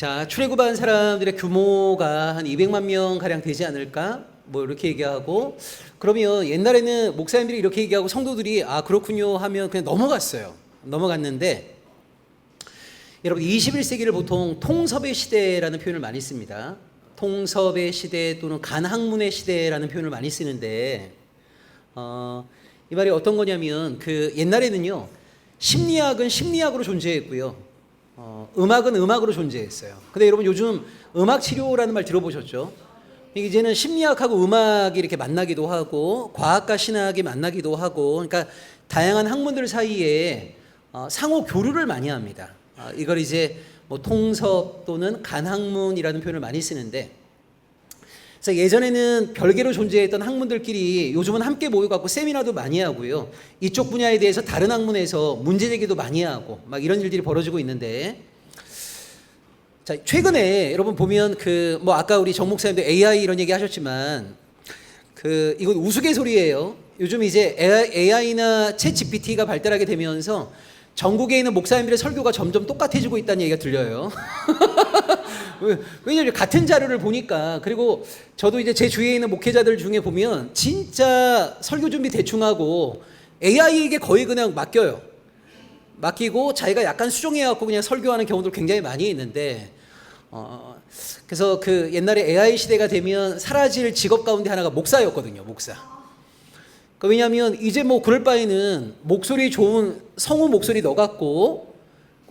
자, 출애굽한 사람들의 규모가 한 200만 명 가량 되지 않을까? 뭐 이렇게 얘기하고, 그러면 옛날에는 목사님들이 이렇게 얘기하고 성도들이 아 그렇군요 하면 그냥 넘어갔어요. 넘어갔는데 여러분 21세기를 보통 통섭의 시대라는 표현을 많이 씁니다. 통섭의 시대 또는 간학문의 시대라는 표현을 많이 쓰는데 이 말이 어떤 거냐면 그 옛날에는요 심리학은 심리학으로 존재했고요 음악은 음악으로 존재했어요. 근데 여러분 요즘 음악 치료라는 말 들어보셨죠? 이제는 심리학하고 음악이 이렇게 만나기도 하고 과학과 신학이 만나기도 하고 그러니까 다양한 학문들 사이에 상호 교류를 많이 합니다. 이걸 이제 뭐 통섭 또는 간학문이라는 표현을 많이 쓰는데 그래서 예전에는 별개로 존재했던 학문들끼리 요즘은 함께 모여갖고 세미나도 많이 하고요. 이쪽 분야에 대해서 다른 학문에서 문제 제기도 많이 하고 막 이런 일들이 벌어지고 있는데 자, 최근에 여러분 보면 그 뭐 아까 우리 정 목사님도 AI 이런 얘기 하셨지만 그 이건 우스갯소리예요. 요즘 이제 AI나 챗 GPT가 발달하게 되면서 전국에 있는 목사님들의 설교가 점점 똑같아지고 있다는 얘기가 들려요. 왜냐면 같은 자료를 보니까 그리고 저도 이제 제 주위에 있는 목회자들 중에 보면 진짜 설교 준비 대충 하고 AI에게 거의 그냥 맡기고 자기가 약간 수정해갖고 그냥 설교하는 경우도 굉장히 많이 있는데 그래서 그 옛날에 AI 시대가 되면 사라질 직업 가운데 하나가 목사였거든요. 목사. 왜냐하면 이제 뭐 그럴 바에는 목소리 좋은 성우 목소리 넣어갖고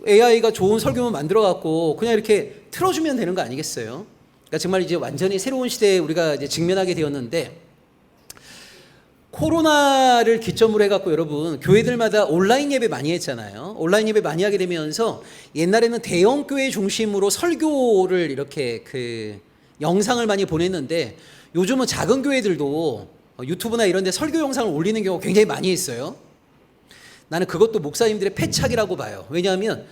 AI가 좋은 설교만 만들어갖고 그냥 이렇게 틀어주면 되는 거 아니겠어요? 그러니까 정말 이제 완전히 새로운 시대에 우리가 이제 직면하게 되었는데 코로나를 기점으로 해갖고 여러분 교회들마다 온라인 예배 많이 했잖아요. 온라인 예배 많이 하게 되면서 옛날에는 대형 교회 중심으로 설교를 이렇게 그 영상을 많이 보냈는데 요즘은 작은 교회들도 유튜브나 이런 데 설교 영상을 올리는 경우가 굉장히 많이 있어요. 나는 그것도 목사님들의 패착이라고 봐요. 왜냐하면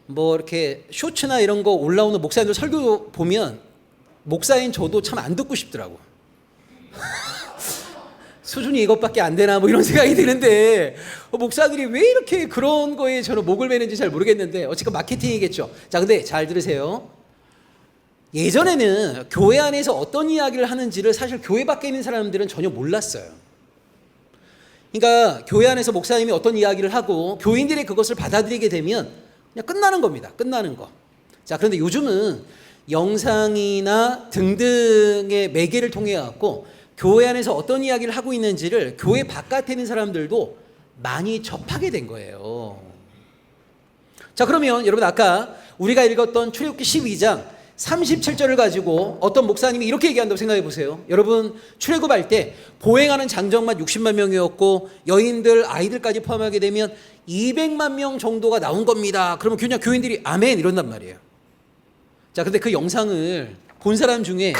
뭐 이렇게 쇼츠나 이런 거 올라오는 목사님들 설교 보면 목사인 저도 참 안 듣고 싶더라고. 수준이 이것밖에 안 되나 뭐 이런 생각이 드는데 목사들이 왜 이렇게 그런 거에 저는 목을 매는지 잘 모르겠는데 어쨌든 마케팅이겠죠. 자, 근데 잘 들으세요. 예전에는 교회 안에서 어떤 이야기를 하는지를 사실 교회 밖에 있는 사람들은 전혀 몰랐어요. 그러니까 교회 안에서 목사님이 어떤 이야기를 하고 교인들이 그것을 받아들이게 되면 그냥 끝나는 겁니다. 끝나는 거. 자, 그런데 요즘은 영상이나 등등의 매개를 통해 갖고 교회 안에서 어떤 이야기를 하고 있는지를 교회 바깥에 있는 사람들도 많이 접하게 된 거예요. 자, 그러면 여러분 아까 우리가 읽었던 출애굽기 12장 37절을 가지고 어떤 목사님이 이렇게 얘기한다고 생각해 보세요. 여러분 출애굽할 때 보행하는 장정만 60만 명이었고 여인들 아이들까지 포함하게 되면 200만 명 정도가 나온 겁니다. 그러면 그냥 교인들이 아멘 이런단 말이에요. 자, 근데 그 영상을 본 사람 중에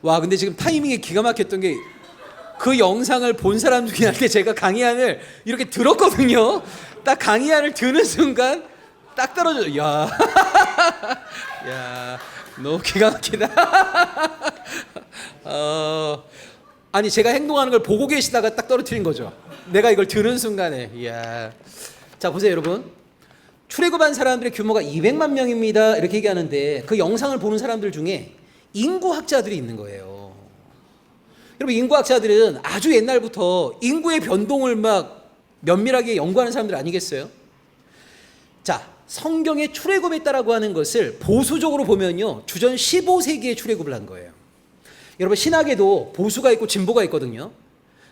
와, 근데 지금 타이밍이 기가 막혔던 게 그 영상을 본 사람 중에 제가 강의안을 이렇게 들었거든요. 딱 강의안을 드는 순간 딱 떨어져요. 야, 야, 너무 기가 막히다. 아니 제가 행동하는 걸 보고 계시다가 딱 떨어뜨린 거죠. 내가 이걸 드는 순간에. 이야. 자, 보세요 여러분. 출애굽한 사람들의 규모가 200만 명입니다. 이렇게 얘기하는데 그 영상을 보는 사람들 중에 인구학자들이 있는 거예요. 여러분 인구학자들은 아주 옛날부터 인구의 변동을 막 면밀하게 연구하는 사람들 아니겠어요? 자, 성경의 출애굽했다라고 하는 것을 보수적으로 보면요 주전 15세기에 출애굽을 한 거예요. 여러분 신학에도 보수가 있고 진보가 있거든요.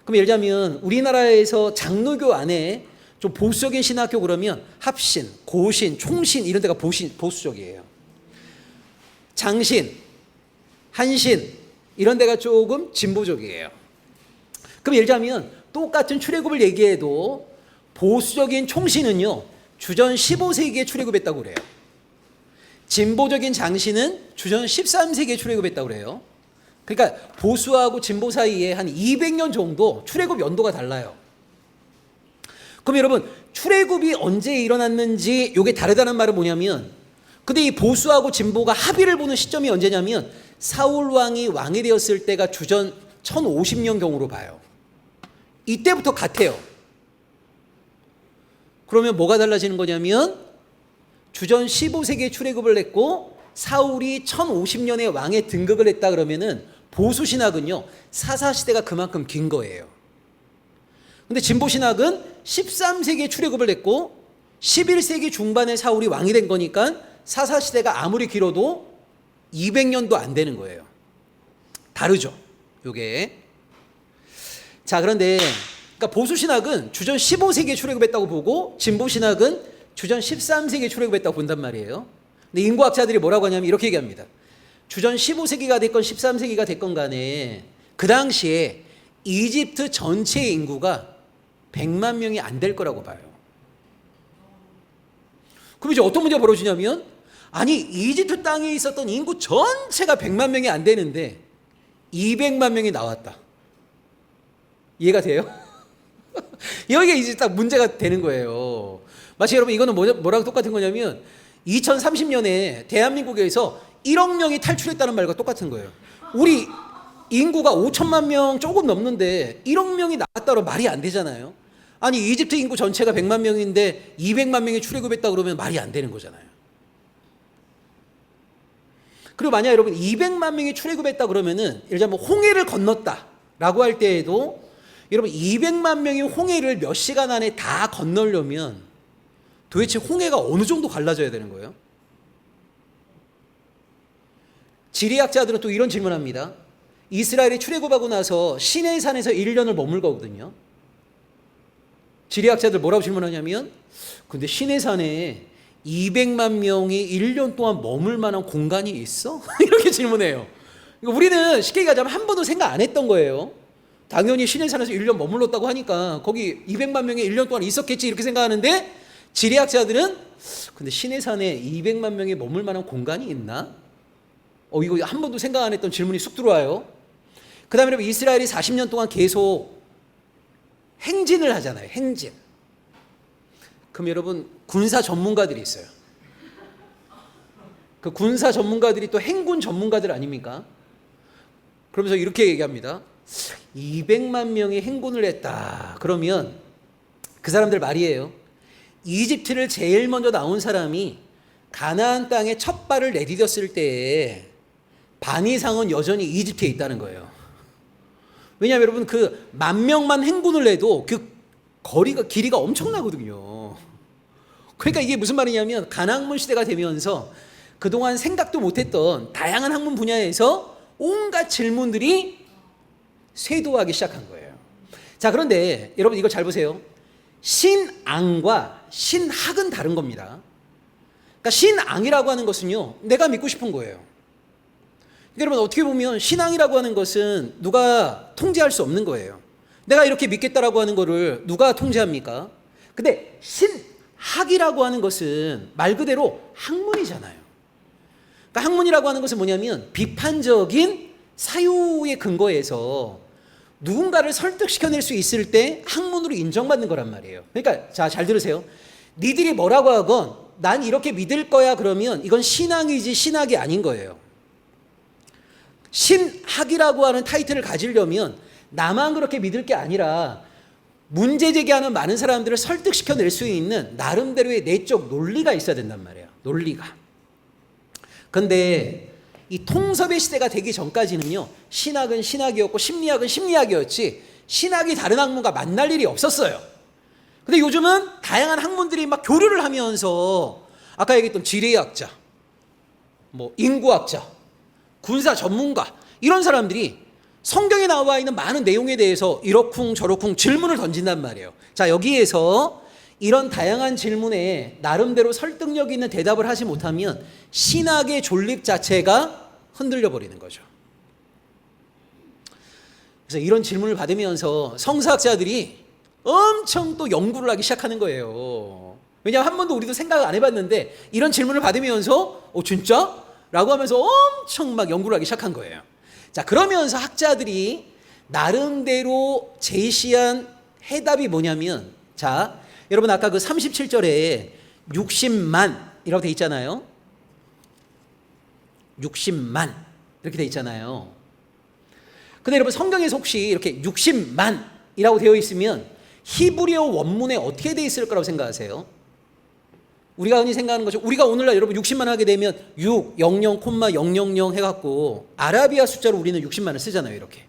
그럼 예를 들자면 우리나라에서 장로교 안에 좀 보수적인 신학교 그러면 합신, 고신, 총신 이런 데가 보수적이에요. 장신, 한신 이런 데가 조금 진보적이에요. 그럼 예를 들자면 똑같은 출애굽을 얘기해도 보수적인 총신은요 주전 15세기에 출애굽했다고 그래요. 진보적인 장신은 주전 13세기에 출애굽했다고 그래요. 그러니까 보수하고 진보 사이에 한 200년 정도 출애굽 연도가 달라요. 그럼 여러분 출애굽이 언제 일어났는지 이게 다르다는 말은 뭐냐면 근데 이 보수하고 진보가 합의를 보는 시점이 언제냐면 사울 왕이 왕이 되었을 때가 주전 1050년 경으로 봐요. 이때부터 같아요. 그러면 뭐가 달라지는 거냐면 주전 15세기에 출애굽을 했고 사울이 1050년에 왕의 등극을 했다 그러면은 보수 신학은요 사사시대가 그만큼 긴 거예요. 근데 진보 신학은 13세기에 출애굽을 했고 11세기 중반에 사울이 왕이 된 거니까 사사시대가 아무리 길어도 200년도 안 되는 거예요. 다르죠 요게. 자, 그런데 그러니까 보수 신학은 주전 15세기에 출애굽했다고 보고 진보 신학은 주전 13세기에 출애굽했다고 본단 말이에요. 근데 인구학자들이 뭐라고 하냐면 이렇게 얘기합니다. 주전 15세기가 됐건 13세기가 됐건 간에 그 당시에 이집트 전체 인구가 100만 명이 안 될 거라고 봐요. 그럼 이제 어떤 문제가 벌어지냐면 아니 이집트 땅에 있었던 인구 전체가 100만 명이 안 되는데 200만 명이 나왔다. 이해가 돼요? 여기가 이제 딱 문제가 되는 거예요. 마치 여러분 이거는 뭐랑 똑같은 거냐면 2030년에 대한민국에서 1억 명이 탈출했다는 말과 똑같은 거예요. 우리 인구가 5천만 명 조금 넘는데 1억 명이 나왔다고 말이 안 되잖아요. 아니 이집트 인구 전체가 100만 명인데 200만 명이 출애굽했다 그러면 말이 안 되는 거잖아요. 그리고 만약 여러분 200만 명이 출애굽했다 그러면은 예를 들자면 홍해를 건넜다라고 할 때에도 여러분 200만 명이 홍해를 몇 시간 안에 다 건너려면 도대체 홍해가 어느 정도 갈라져야 되는 거예요? 지리학자들은 또 이런 질문합니다. 이스라엘이 출애굽하고 나서 시내산에서 1년을 머물 거거든요. 지리학자들 뭐라고 질문하냐면 근데 시내산에 200만 명이 1년 동안 머물 만한 공간이 있어? 이렇게 질문해요. 그러니까 우리는 쉽게 얘기하자면 한 번도 생각 안 했던 거예요. 당연히 시내산에서 1년 머물렀다고 하니까 거기 200만 명이 1년 동안 있었겠지 이렇게 생각하는데 지리학자들은 근데 시내산에 200만 명이 머물 만한 공간이 있나? 이거 한 번도 생각 안 했던 질문이 쑥 들어와요. 그 다음에 이스라엘이 40년 동안 계속 행진을 하잖아요. 행진. 그럼 여러분 군사 전문가들이 있어요. 그 군사 전문가들이 또 행군 전문가들 아닙니까? 그러면서 이렇게 얘기합니다. 200만 명이 행군을 했다. 그러면 그 사람들 말이에요. 이집트를 제일 먼저 나온 사람이 가나안 땅에 첫 발을 내디뎠을 때에 반 이상은 여전히 이집트에 있다는 거예요. 왜냐하면 여러분 그 10,000명만 행군을 해도 그 길이가 엄청나거든요. 그러니까 이게 무슨 말이냐면 간학문 시대가 되면서 그동안 생각도 못했던 다양한 학문 분야에서 온갖 질문들이 쇄도하기 시작한 거예요. 자, 그런데 여러분 이거 잘 보세요. 신앙과 신학은 다른 겁니다. 그러니까 신앙이라고 하는 것은요, 내가 믿고 싶은 거예요. 여러분 어떻게 보면 신앙이라고 하는 것은 누가 통제할 수 없는 거예요. 내가 이렇게 믿겠다라고 하는 거를 누가 통제합니까? 근데 신학이라고 하는 것은 말 그대로 학문이잖아요. 그러니까 학문이라고 하는 것은 뭐냐면 비판적인 사유의 근거에서 누군가를 설득시켜낼 수 있을 때 학문으로 인정받는 거란 말이에요. 그러니까 자, 잘 들으세요. 니들이 뭐라고 하건 난 이렇게 믿을 거야 그러면 이건 신앙이지 신학이 아닌 거예요. 신학이라고 하는 타이틀을 가지려면 나만 그렇게 믿을 게 아니라 문제 제기하는 많은 사람들을 설득시켜낼 수 있는 나름대로의 내적 논리가 있어야 된단 말이에요. 논리가. 근데 이 통섭의 시대가 되기 전까지는요, 신학은 신학이었고 심리학은 심리학이었지 신학이 다른 학문과 만날 일이 없었어요. 근데 요즘은 다양한 학문들이 막 교류를 하면서 아까 얘기했던 지리학자, 뭐 인구학자, 군사 전문가 이런 사람들이 성경에 나와 있는 많은 내용에 대해서 이러쿵 저러쿵 질문을 던진단 말이에요. 자, 여기에서 이런 다양한 질문에 나름대로 설득력 있는 대답을 하지 못하면 신학의 존립 자체가 흔들려 버리는 거죠. 그래서 이런 질문을 받으면서 성사학자들이 엄청 또 연구를 하기 시작하는 거예요. 왜냐하면 한 번도 우리도 생각을 안 해봤는데 이런 질문을 받으면서 진짜? 라고 하면서 엄청 막 연구를 하기 시작한 거예요. 자, 그러면서 학자들이 나름대로 제시한 해답이 뭐냐면, 자, 여러분 아까 그 37절에 60만이라고 돼 있잖아요. 60만 이렇게 돼 있잖아요. 근데 여러분 성경에서 혹시 이렇게 60만 이라고 되어 있으면 히브리어 원문에 어떻게 되어 있을 거라고 생각하세요? 우리가 흔히 생각하는 거죠. 우리가 오늘날 여러분 60만 하게 되면 6, 00, 000 해갖고 아라비아 숫자로 우리는 60만을 쓰잖아요. 이렇게.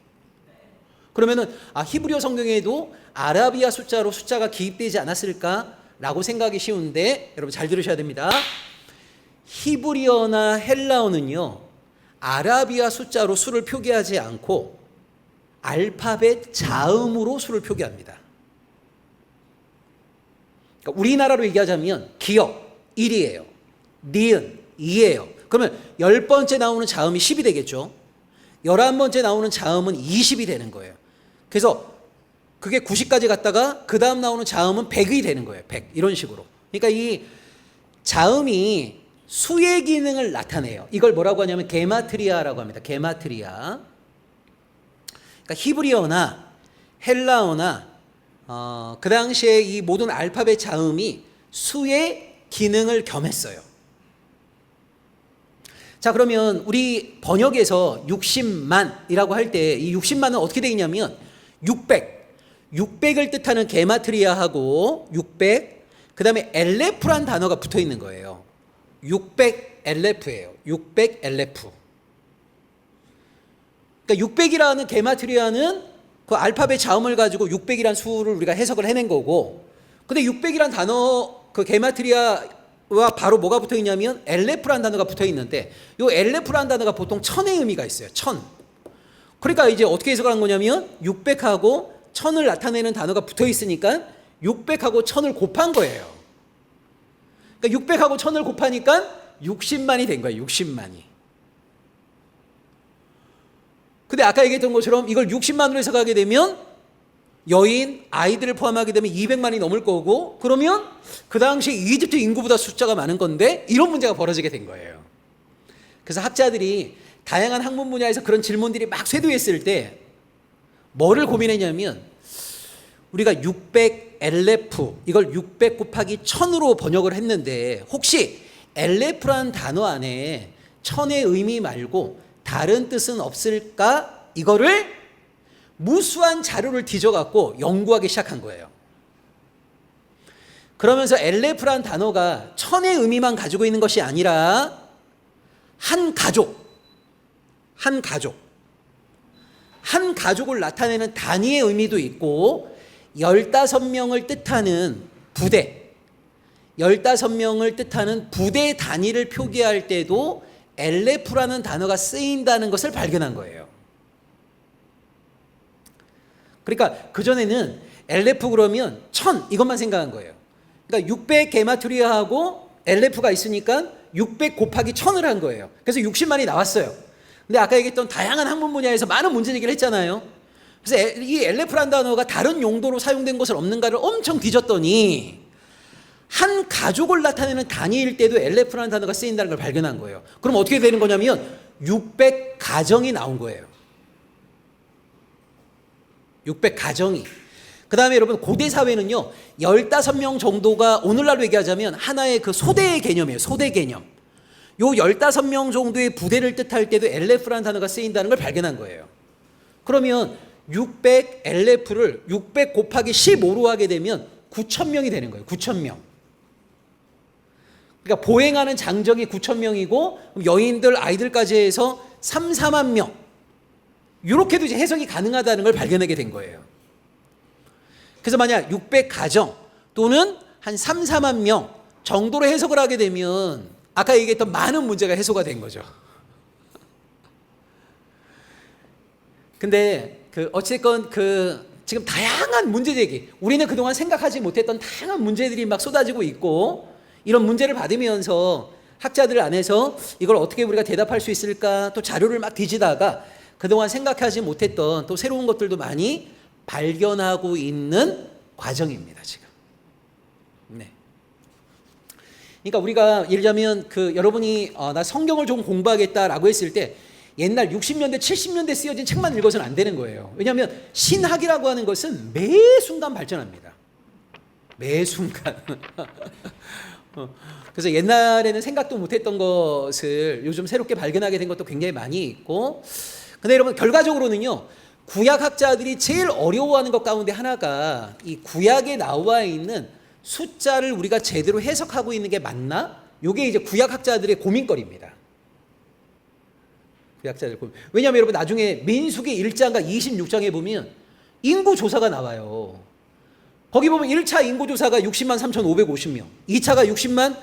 그러면은 히브리어 성경에도 아라비아 숫자로 숫자가 기입되지 않았을까라고 생각이 쉬운데 여러분 잘 들으셔야 됩니다. 히브리어나 헬라어는요. 아라비아 숫자로 수를 표기하지 않고 알파벳 자음으로 수를 표기합니다. 그러니까 우리나라로 얘기하자면 기역 1이에요. 니은 2예요. 그러면 10번째 나오는 자음이 10이 되겠죠. 11번째 나오는 자음은 20이 되는 거예요. 그래서 그게 90까지 갔다가 그 다음 나오는 자음은 100이 되는 거예요. 100 이런 식으로. 그러니까 이 자음이 수의 기능을 나타내요. 이걸 뭐라고 하냐면 게마트리아라고 합니다. 게마트리아. 그러니까 히브리어나 헬라어나 그 당시에 이 모든 알파벳 자음이 수의 기능을 겸했어요. 자, 그러면 우리 번역에서 60만이라고 할 때 이 60만은 어떻게 되냐면 600을 뜻하는 게마트리아하고 600, 그 다음에 엘레프란 단어가 붙어 있는 거예요. 600 엘레프예요. 600 엘레프. 그러니까 600이라는 게마트리아는 그 알파벳 자음을 가지고 600이라는 수를 우리가 해석을 해낸 거고, 근데 600이라는 단어 그 게마트리아와 바로 뭐가 붙어 있냐면 엘레프란 단어가 붙어 있는데, 이 엘레프란 단어가 보통 천의 의미가 있어요. 천. 그러니까 이제 어떻게 해석을 한 거냐면 600하고 천을 나타내는 단어가 붙어 있으니까 600하고 천을 곱한 거예요. 그러니까 600하고 천을 곱하니까 60만이 된 거예요. 60만이. 근데 아까 얘기했던 것처럼 이걸 60만으로 해석하게 되면 여인, 아이들을 포함하게 되면 200만이 넘을 거고, 그러면 그 당시 이집트 인구보다 숫자가 많은 건데 이런 문제가 벌어지게 된 거예요. 그래서 학자들이 다양한 학문 분야에서 그런 질문들이 막 쇄도했을 때 뭐를 고민했냐면, 우리가 600 엘레프, 이걸 600 곱하기 1000으로 번역을 했는데 혹시 엘레프라는 단어 안에 천의 의미 말고 다른 뜻은 없을까? 이거를 무수한 자료를 뒤져갖고 연구하기 시작한 거예요. 그러면서 엘레프라는 단어가 천의 의미만 가지고 있는 것이 아니라 한 가족을 나타내는 단위의 의미도 있고, 15명을 뜻하는 부대, 15명을 뜻하는 부대 단위를 표기할 때도 엘레프라는 단어가 쓰인다는 것을 발견한 거예요. 그러니까 그전에는 엘레프 그러면 1000 이것만 생각한 거예요. 그러니까 600 게마트리아하고 엘레프가 있으니까 600 곱하기 1000을 한 거예요. 그래서 60만이 나왔어요. 근데 아까 얘기했던 다양한 학문 분야에서 많은 문제 제기를 했잖아요. 그래서 이 엘레프라는 단어가 다른 용도로 사용된 것은 없는가를 엄청 뒤졌더니 한 가족을 나타내는 단위일 때도 엘레프라는 단어가 쓰인다는 걸 발견한 거예요. 그럼 어떻게 되는 거냐면 600 가정이 나온 거예요. 600 가정이. 그 다음에 여러분 고대 사회는요 15명 정도가 오늘날로 얘기하자면 하나의 그 소대의 개념이에요. 소대 개념. 요 15명 정도의 부대를 뜻할 때도 엘레프라는 단어가 쓰인다는 걸 발견한 거예요. 그러면 600 엘레프를 600 곱하기 15로 하게 되면 9,000명이 되는 거예요. 9,000명. 그러니까 보행하는 장정이 9,000명이고 여인들, 아이들까지 해서 3, 4만 명. 이렇게도 이제 해석이 가능하다는 걸 발견하게 된 거예요. 그래서 만약 600 가정 또는 한 3, 4만 명 정도로 해석을 하게 되면 아까 얘기했던 많은 문제가 해소가 된 거죠. 근데 어쨌건 지금 다양한 문제 제기, 우리는 그동안 생각하지 못했던 다양한 문제들이 막 쏟아지고 있고, 이런 문제를 받으면서 학자들 안에서 이걸 어떻게 우리가 대답할 수 있을까 또 자료를 막 뒤지다가 그동안 생각하지 못했던 또 새로운 것들도 많이 발견하고 있는 과정입니다, 지금. 네. 그러니까 우리가 예를 들자면 여러분이 나 성경을 좀 공부하겠다라고 했을 때 옛날 60년대, 70년대 쓰여진 책만 읽어서는 안 되는 거예요. 왜냐하면 신학이라고 하는 것은 매 순간 발전합니다. 매 순간. 그래서 옛날에는 생각도 못했던 것을 요즘 새롭게 발견하게 된 것도 굉장히 많이 있고, 근데 여러분 결과적으로는요 구약학자들이 제일 어려워하는 것 가운데 하나가 이 구약에 나와 있는 숫자를 우리가 제대로 해석하고 있는 게 맞나? 이게 이제 구약학자들의 고민거리입니다. 구약자들 고민. 왜냐하면 여러분 나중에 민수기 1장과 26장에 보면 인구조사가 나와요. 거기 보면 1차 인구조사가 60만 3,550명, 2차가 60만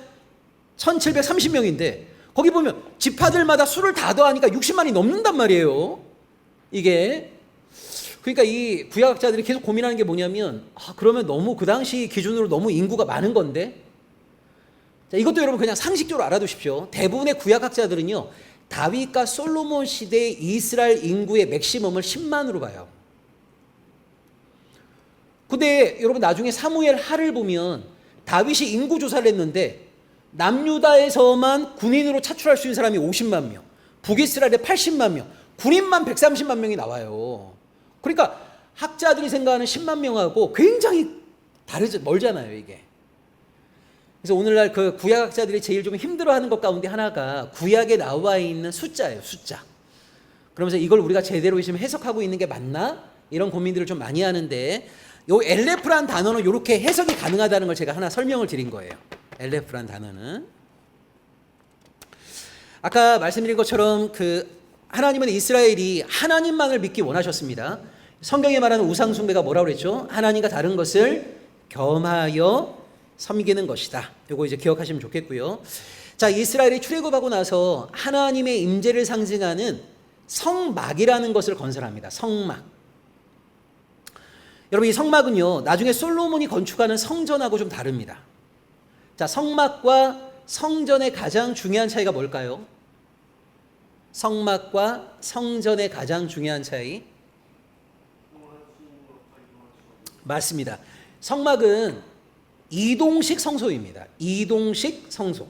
1,730명인데 거기 보면 지파들마다 수를 다 더하니까 60만이 넘는단 말이에요. 이게 그러니까 이 구약학자들이 계속 고민하는 게 뭐냐면 그러면 너무 그 당시 기준으로 너무 인구가 많은 건데 자, 이것도 여러분 그냥 상식적으로 알아두십시오. 대부분의 구약학자들은요 다윗과 솔로몬 시대의 이스라엘 인구의 맥시멈을 10만으로 봐요. 근데 여러분 나중에 사무엘 하를 보면 다윗이 인구 조사를 했는데 남유다에서만 군인으로 차출할 수 있는 사람이 50만 명, 북이스라엘에 80만 명, 군인만 130만 명이 나와요. 그러니까 학자들이 생각하는 10만 명하고 굉장히 멀잖아요, 이게. 그래서 오늘날 그 구약학자들이 제일 좀 힘들어하는 것 가운데 하나가 구약에 나와 있는 숫자예요, 숫자. 그러면서 이걸 우리가 제대로 지금 해석하고 있는 게 맞나? 이런 고민들을 좀 많이 하는데 요 엘레프란 단어는 이렇게 해석이 가능하다는 걸 제가 하나 설명을 드린 거예요. 엘레프란 단어는 아까 말씀드린 것처럼 그 하나님은 이스라엘이 하나님만을 믿기 원하셨습니다. 성경에 말하는 우상숭배가 뭐라고 그랬죠? 하나님과 다른 것을 겸하여 섬기는 것이다. 이거 이제 기억하시면 좋겠고요. 자, 이스라엘이 출애굽하고 나서 하나님의 임재를 상징하는 성막이라는 것을 건설합니다. 성막. 여러분 이 성막은요 나중에 솔로몬이 건축하는 성전하고 좀 다릅니다. 자, 성막과 성전의 가장 중요한 차이가 뭘까요? 성막과 성전의 가장 중요한 차이 맞습니다. 성막은 이동식 성소입니다. 이동식 성소.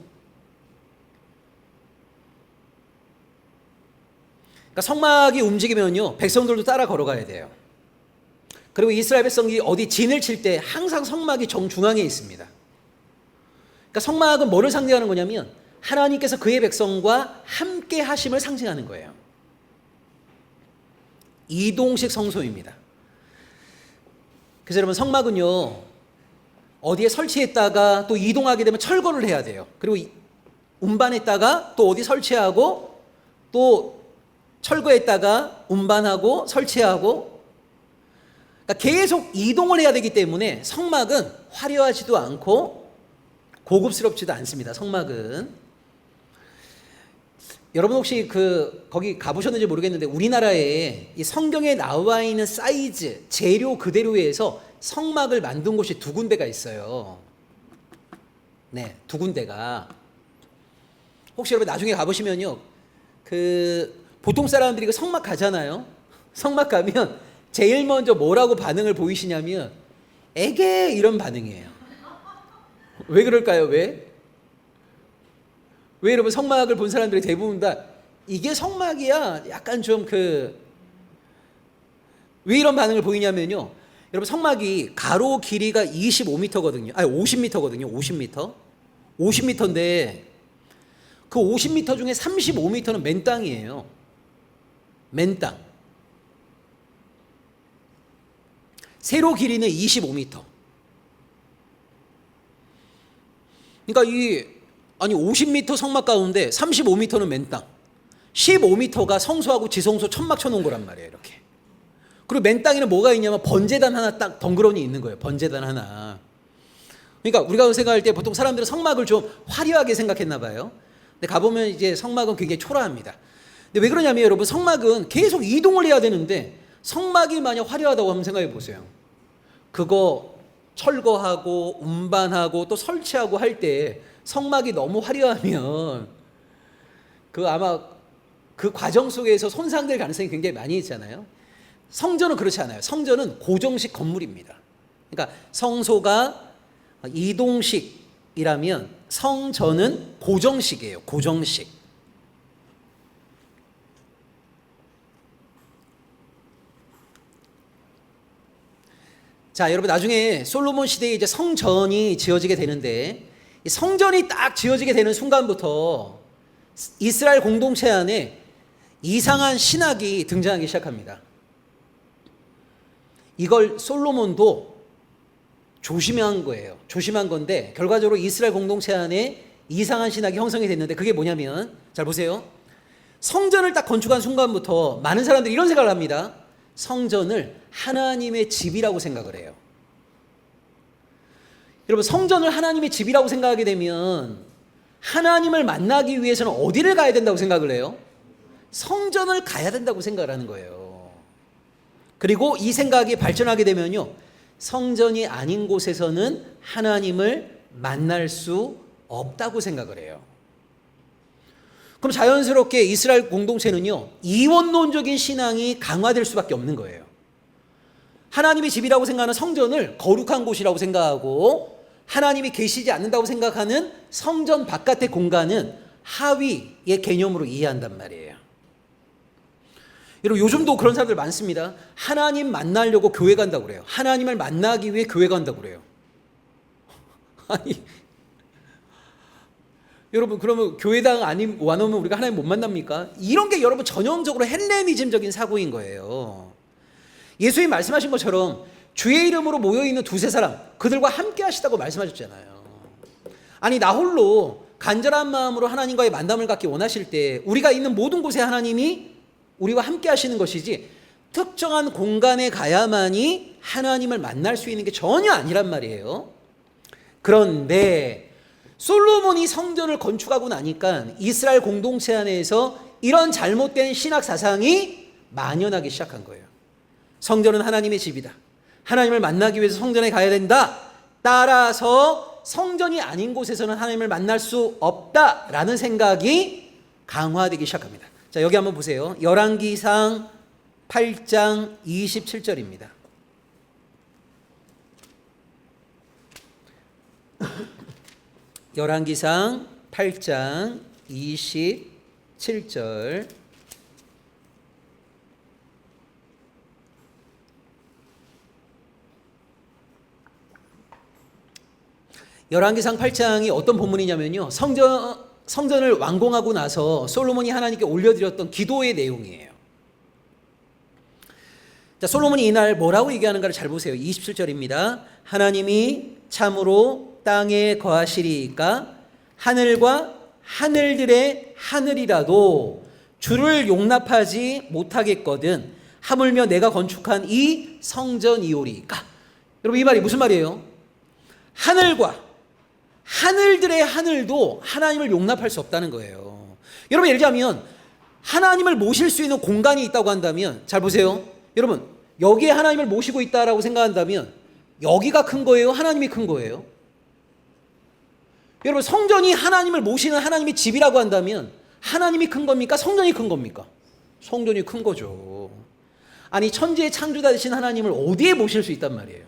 그러니까 성막이 움직이면요 백성들도 따라 걸어가야 돼요. 그리고 이스라엘 백성이 어디 진을 칠 때 항상 성막이 정중앙에 있습니다. 그러니까 성막은 뭐를 상징하는 거냐면 하나님께서 그의 백성과 함께 하심을 상징하는 거예요. 이동식 성소입니다. 그래서 여러분 성막은요 어디에 설치했다가 또 이동하게 되면 철거를 해야 돼요. 그리고 운반했다가 또 어디 설치하고 또 철거했다가 운반하고 설치하고 그러니까 계속 이동을 해야 되기 때문에 성막은 화려하지도 않고 고급스럽지도 않습니다. 성막은 여러분 혹시 거기 가보셨는지 모르겠는데 우리나라에 이 성경에 나와 있는 사이즈 재료 그대로에서 성막을 만든 곳이 두 군데가 있어요. 네, 두 군데가. 혹시 여러분 나중에 가보시면요, 보통 사람들이 성막 가잖아요. 성막 가면 제일 먼저 뭐라고 반응을 보이시냐면 에게 이런 반응이에요. 왜 그럴까요? 왜 여러분 성막을 본 사람들이 대부분 다 이게 성막이야 약간 좀 왜 이런 반응을 보이냐면요, 여러분 성막이 가로 길이가 25m거든요. 아니 50m거든요. 50m인데 그 50m 중에 35m는 맨 땅이에요. 맨 땅. 세로 길이는 25m. 그러니까 50m 성막 가운데 35m는 맨 땅, 15m가 성소하고 지성소 천막 쳐놓은 거란 말이에요. 이렇게. 그리고 맨 땅에는 뭐가 있냐면 번제단 하나 딱 덩그러니 있는 거예요. 번제단 하나. 그러니까 우리가 생각할 때 보통 사람들은 성막을 좀 화려하게 생각했나 봐요. 근데 가보면 이제 성막은 굉장히 초라합니다. 근데 왜 그러냐면 여러분 성막은 계속 이동을 해야 되는데 성막이 만약 화려하다고 한번 생각해 보세요. 그거 철거하고 운반하고 또 설치하고 할 때 성막이 너무 화려하면 아마 그 과정 속에서 손상될 가능성이 굉장히 많이 있잖아요. 성전은 그렇지 않아요. 성전은 고정식 건물입니다. 그러니까 성소가 이동식이라면 성전은 고정식이에요. 고정식. 자, 여러분 나중에 솔로몬 시대에 이제 성전이 지어지게 되는데 이 성전이 딱 지어지게 되는 순간부터 이스라엘 공동체 안에 이상한 신학이 등장하기 시작합니다. 이걸 솔로몬도 조심한 거예요. 조심한 건데 결과적으로 이스라엘 공동체 안에 이상한 신학이 형성이 됐는데 그게 뭐냐면 잘 보세요. 성전을 딱 건축한 순간부터 많은 사람들이 이런 생각을 합니다. 성전을 하나님의 집이라고 생각을 해요. 여러분 성전을 하나님의 집이라고 생각하게 되면 하나님을 만나기 위해서는 어디를 가야 된다고 생각을 해요? 성전을 가야 된다고 생각을 하는 거예요. 그리고 이 생각이 발전하게 되면요. 성전이 아닌 곳에서는 하나님을 만날 수 없다고 생각을 해요. 그럼 자연스럽게 이스라엘 공동체는요. 이원론적인 신앙이 강화될 수밖에 없는 거예요. 하나님의 집이라고 생각하는 성전을 거룩한 곳이라고 생각하고 하나님이 계시지 않는다고 생각하는 성전 바깥의 공간은 하위의 개념으로 이해한단 말이에요. 여러분 요즘도 그런 사람들 많습니다. 하나님 만나려고 교회 간다고 그래요. 하나님을 만나기 위해 교회 간다고 그래요. 아니 여러분 그러면 교회당 안 와놓으면 우리가 하나님 못 만납니까? 이런 게 여러분 전형적으로 헬레니즘적인 사고인 거예요. 예수님 말씀하신 것처럼 주의 이름으로 모여있는 두세 사람 그들과 함께 하시다고 말씀하셨잖아요. 아니 나 홀로 간절한 마음으로 하나님과의 만남을 갖기 원하실 때 우리가 있는 모든 곳에 하나님이 우리와 함께 하시는 것이지 특정한 공간에 가야만이 하나님을 만날 수 있는 게 전혀 아니란 말이에요. 그런데 솔로몬이 성전을 건축하고 나니까 이스라엘 공동체 안에서 이런 잘못된 신학 사상이 만연하기 시작한 거예요. 성전은 하나님의 집이다. 하나님을 만나기 위해서 성전에 가야 된다. 따라서 성전이 아닌 곳에서는 하나님을 만날 수 없다라는 생각이 강화되기 시작합니다. 자, 여기 한번 보세요. 열왕기상 8장 27절입니다. 열왕기상 8장 27절. 열왕기상 8장이 어떤 본문이냐면요. 성전을 완공하고 나서 솔로몬이 하나님께 올려드렸던 기도의 내용이에요. 자, 솔로몬이 이날 뭐라고 얘기하는가를 잘 보세요. 27절입니다. 하나님이 참으로 땅에 거하시리이까 하늘과 하늘들의 하늘이라도 주를 용납하지 못하겠거든 하물며 내가 건축한 이 성전이오리이까. 여러분 이 말이 무슨 말이에요? 하늘과 하늘들의 하늘도 하나님을 용납할 수 없다는 거예요. 여러분 예를 들자면 하나님을 모실 수 있는 공간이 있다고 한다면 잘 보세요. 여러분 여기에 하나님을 모시고 있다라고 생각한다면 여기가 큰 거예요? 하나님이 큰 거예요? 여러분 성전이 하나님을 모시는 하나님의 집이라고 한다면 하나님이 큰 겁니까? 성전이 큰 겁니까? 성전이 큰 거죠. 아니 천지의 창조자 되신 하나님을 어디에 모실 수 있단 말이에요.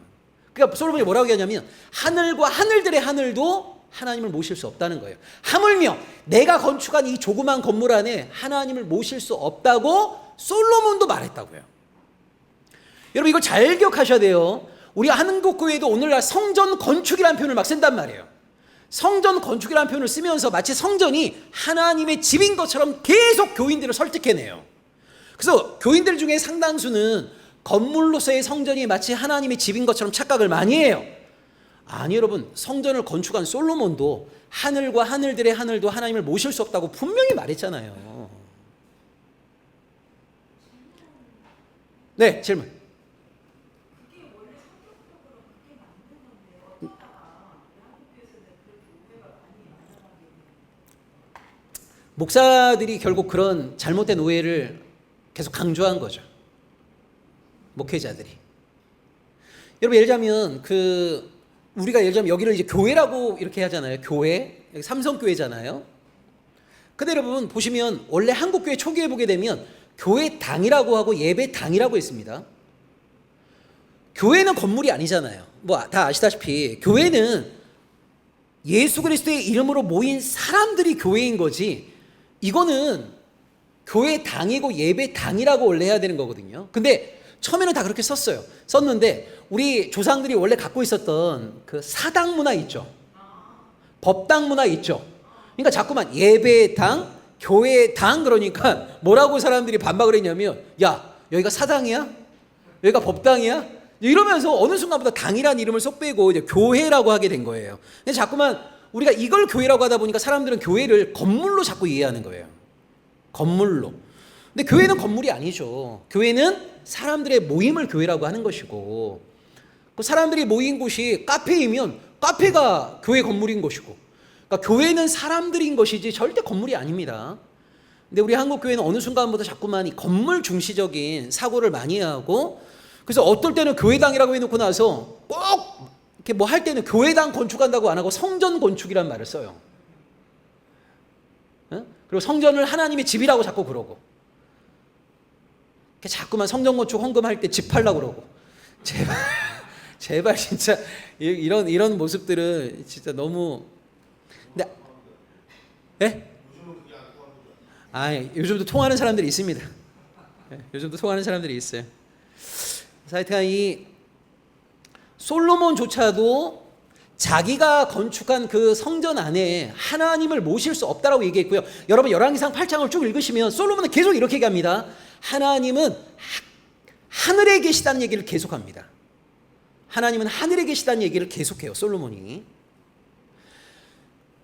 그러니까 솔로몬이 뭐라고 얘기하냐면 하늘과 하늘들의 하늘도 하나님을 모실 수 없다는 거예요. 하물며 내가 건축한 이 조그만 건물 안에 하나님을 모실 수 없다고 솔로몬도 말했다고요. 여러분 이걸 잘 기억하셔야 돼요. 우리 한국교회도 오늘날 성전 건축이라는 표현을 막 쓴단 말이에요. 성전 건축이라는 표현을 쓰면서 마치 성전이 하나님의 집인 것처럼 계속 교인들을 설득해내요. 그래서 교인들 중에 상당수는 건물로서의 성전이 마치 하나님의 집인 것처럼 착각을 많이 해요. 아니 여러분 성전을 건축한 솔로몬도 하늘과 하늘들의 하늘도 하나님을 모실 수 없다고 분명히 말했잖아요. 네, 질문. 목사들이 결국 그런 잘못된 오해를 계속 강조한 거죠. 목회자들이. 여러분 예를 들자면 우리가 예를 들자면 여기를 이제 교회라고 이렇게 하잖아요. 교회. 여기 삼성교회잖아요. 근데 여러분 보시면 원래 한국교회 초기에 보게 되면 교회당이라고 하고 예배당이라고 했습니다. 교회는 건물이 아니잖아요. 뭐 다 아시다시피 교회는 예수 그리스도의 이름으로 모인 사람들이 교회인 거지 이거는 교회당이고 예배당이라고 원래 해야 되는 거거든요. 근데 처음에는 다 그렇게 썼는데 우리 조상들이 원래 갖고 있었던 그 사당 문화 있죠. 법당 문화 있죠. 그러니까 자꾸만 예배당, 교회당 그러니까 뭐라고 사람들이 반박을 했냐면 야 여기가 사당이야? 여기가 법당이야? 이러면서 어느 순간부터 당이라는 이름을 쏙 빼고 이제 교회라고 하게 된 거예요. 근데 자꾸만 우리가 이걸 교회라고 하다 보니까 사람들은 교회를 건물로 자꾸 이해하는 거예요. 건물로. 근데 교회는 건물이 아니죠. 교회는 사람들의 모임을 교회라고 하는 것이고, 그 사람들이 모인 곳이 카페이면 카페가 교회 건물인 것이고, 그러니까 교회는 사람들인 것이지 절대 건물이 아닙니다. 근데 우리 한국 교회는 어느 순간부터 자꾸만 이 건물 중시적인 사고를 많이 하고, 그래서 어떨 때는 교회당이라고 해놓고 나서 꼭 이렇게 뭐 할 때는 교회당 건축한다고 안 하고 성전 건축이란 말을 써요. 그리고 성전을 하나님의 집이라고 자꾸 그러고, 자꾸만 성전 건축 헌금할 때 집 팔라고 그러고, 제발 진짜 이런 모습들은 진짜 너무. 근데 예? 요즘도 통하는 사람들이 있습니다. 요즘도 통하는 사람들이 있어요. 하여튼 이 솔로몬조차도 자기가 건축한 그 성전 안에 하나님을 모실 수 없다라고 얘기했고요. 여러분 열왕기상 8장을 쭉 읽으시면 솔로몬은 계속 이렇게 얘기합니다. 하나님은 하늘에 계시다는 얘기를 계속합니다. 하나님은 하늘에 계시다는 얘기를 계속해요. 솔로몬이.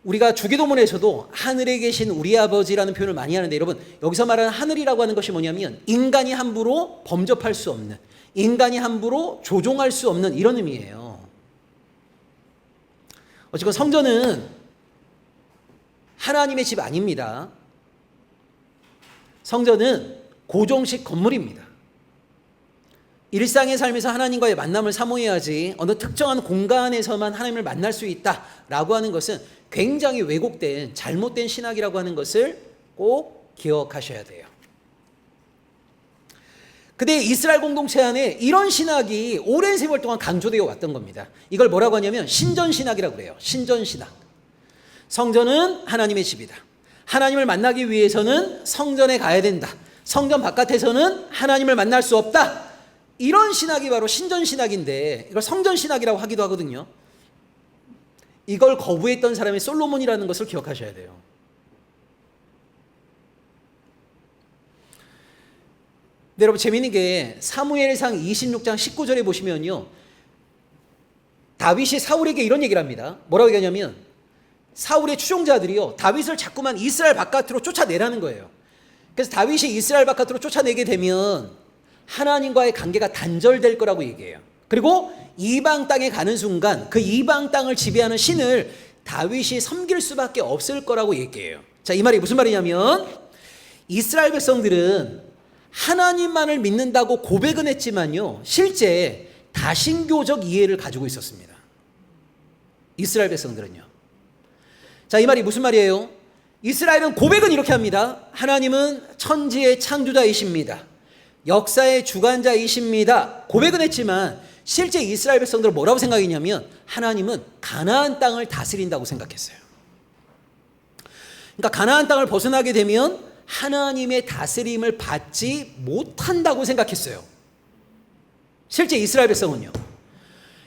우리가 주기도문에서도 하늘에 계신 우리 아버지라는 표현을 많이 하는데, 여러분 여기서 말하는 하늘이라고 하는 것이 뭐냐면 인간이 함부로 범접할 수 없는, 인간이 함부로 조종할 수 없는 이런 의미예요. 어쨌건 성전은 하나님의 집 아닙니다. 성전은 고정식 건물입니다. 일상의 삶에서 하나님과의 만남을 사모해야지 어느 특정한 공간에서만 하나님을 만날 수 있다라고 하는 것은 굉장히 왜곡된 잘못된 신학이라고 하는 것을 꼭 기억하셔야 돼요. 근데 이스라엘 공동체 안에 이런 신학이 오랜 세월 동안 강조되어 왔던 겁니다. 이걸 뭐라고 하냐면 신전신학이라고 그래요. 신전신학. 성전은 하나님의 집이다. 하나님을 만나기 위해서는 성전에 가야 된다. 성전 바깥에서는 하나님을 만날 수 없다. 이런 신학이 바로 신전신학인데, 이걸 성전신학이라고 하기도 하거든요. 이걸 거부했던 사람이 솔로몬이라는 것을 기억하셔야 돼요. 근데 여러분 재미있는 게 사무엘상 26장 19절에 보시면요, 다윗이 사울에게 이런 얘기를 합니다. 뭐라고 얘기하냐면 사울의 추종자들이요 다윗을 자꾸만 이스라엘 바깥으로 쫓아내라는 거예요. 그래서 다윗이 이스라엘 바깥으로 쫓아내게 되면 하나님과의 관계가 단절될 거라고 얘기해요. 그리고 이방 땅에 가는 순간 그 이방 땅을 지배하는 신을 다윗이 섬길 수밖에 없을 거라고 얘기해요. 자, 이 말이 무슨 말이냐면 이스라엘 백성들은 하나님만을 믿는다고 고백은 했지만요, 실제 다신교적 이해를 가지고 있었습니다. 이스라엘 백성들은요. 자, 이 말이 무슨 말이에요? 이스라엘은 고백은 이렇게 합니다. 하나님은 천지의 창조자이십니다. 역사의 주관자이십니다. 고백은 했지만 실제 이스라엘 백성들은 뭐라고 생각했냐면 하나님은 가나안 땅을 다스린다고 생각했어요. 그러니까 가나안 땅을 벗어나게 되면 하나님의 다스림을 받지 못한다고 생각했어요. 실제 이스라엘 백성은요.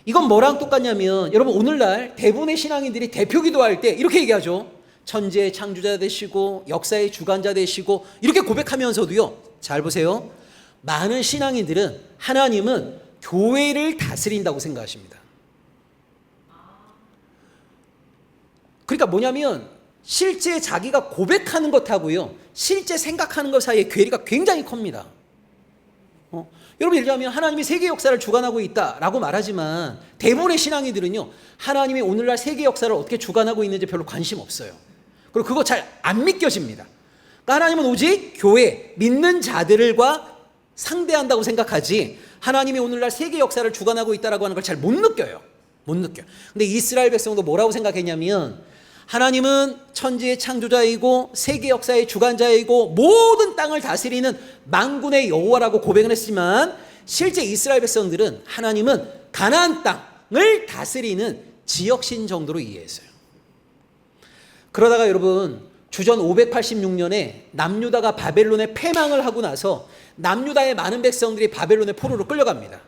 이건 뭐랑 똑같냐면 여러분 오늘날 대부분의 신앙인들이 대표 기도할 때 이렇게 얘기하죠. 천지의 창조자 되시고 역사의 주관자 되시고 이렇게 고백하면서도요, 잘 보세요, 많은 신앙인들은 하나님은 교회를 다스린다고 생각하십니다. 그러니까 뭐냐면 실제 자기가 고백하는 것하고요 실제 생각하는 것 사이에 괴리가 굉장히 큽니다. 여러분 예를 들면 하나님이 세계 역사를 주관하고 있다라고 말하지만 대부분의 신앙인들은요 하나님이 오늘날 세계 역사를 어떻게 주관하고 있는지 별로 관심 없어요. 그리고 그거 잘 안 믿겨집니다. 그러니까 하나님은 오직 교회, 믿는 자들과 상대한다고 생각하지 하나님이 오늘날 세계 역사를 주관하고 있다라고 하는 걸 잘 못 느껴요. 못 느껴요. 근데 이스라엘 백성도 뭐라고 생각했냐면 하나님은 천지의 창조자이고 세계 역사의 주관자이고 모든 땅을 다스리는 만군의 여호와라고 고백을 했지만 실제 이스라엘 백성들은 하나님은 가나안 땅을 다스리는 지역신 정도로 이해했어요. 그러다가 여러분 주전 586년에 남유다가 바벨론에 패망을 하고 나서 남유다의 많은 백성들이 바벨론의 포로로 끌려갑니다.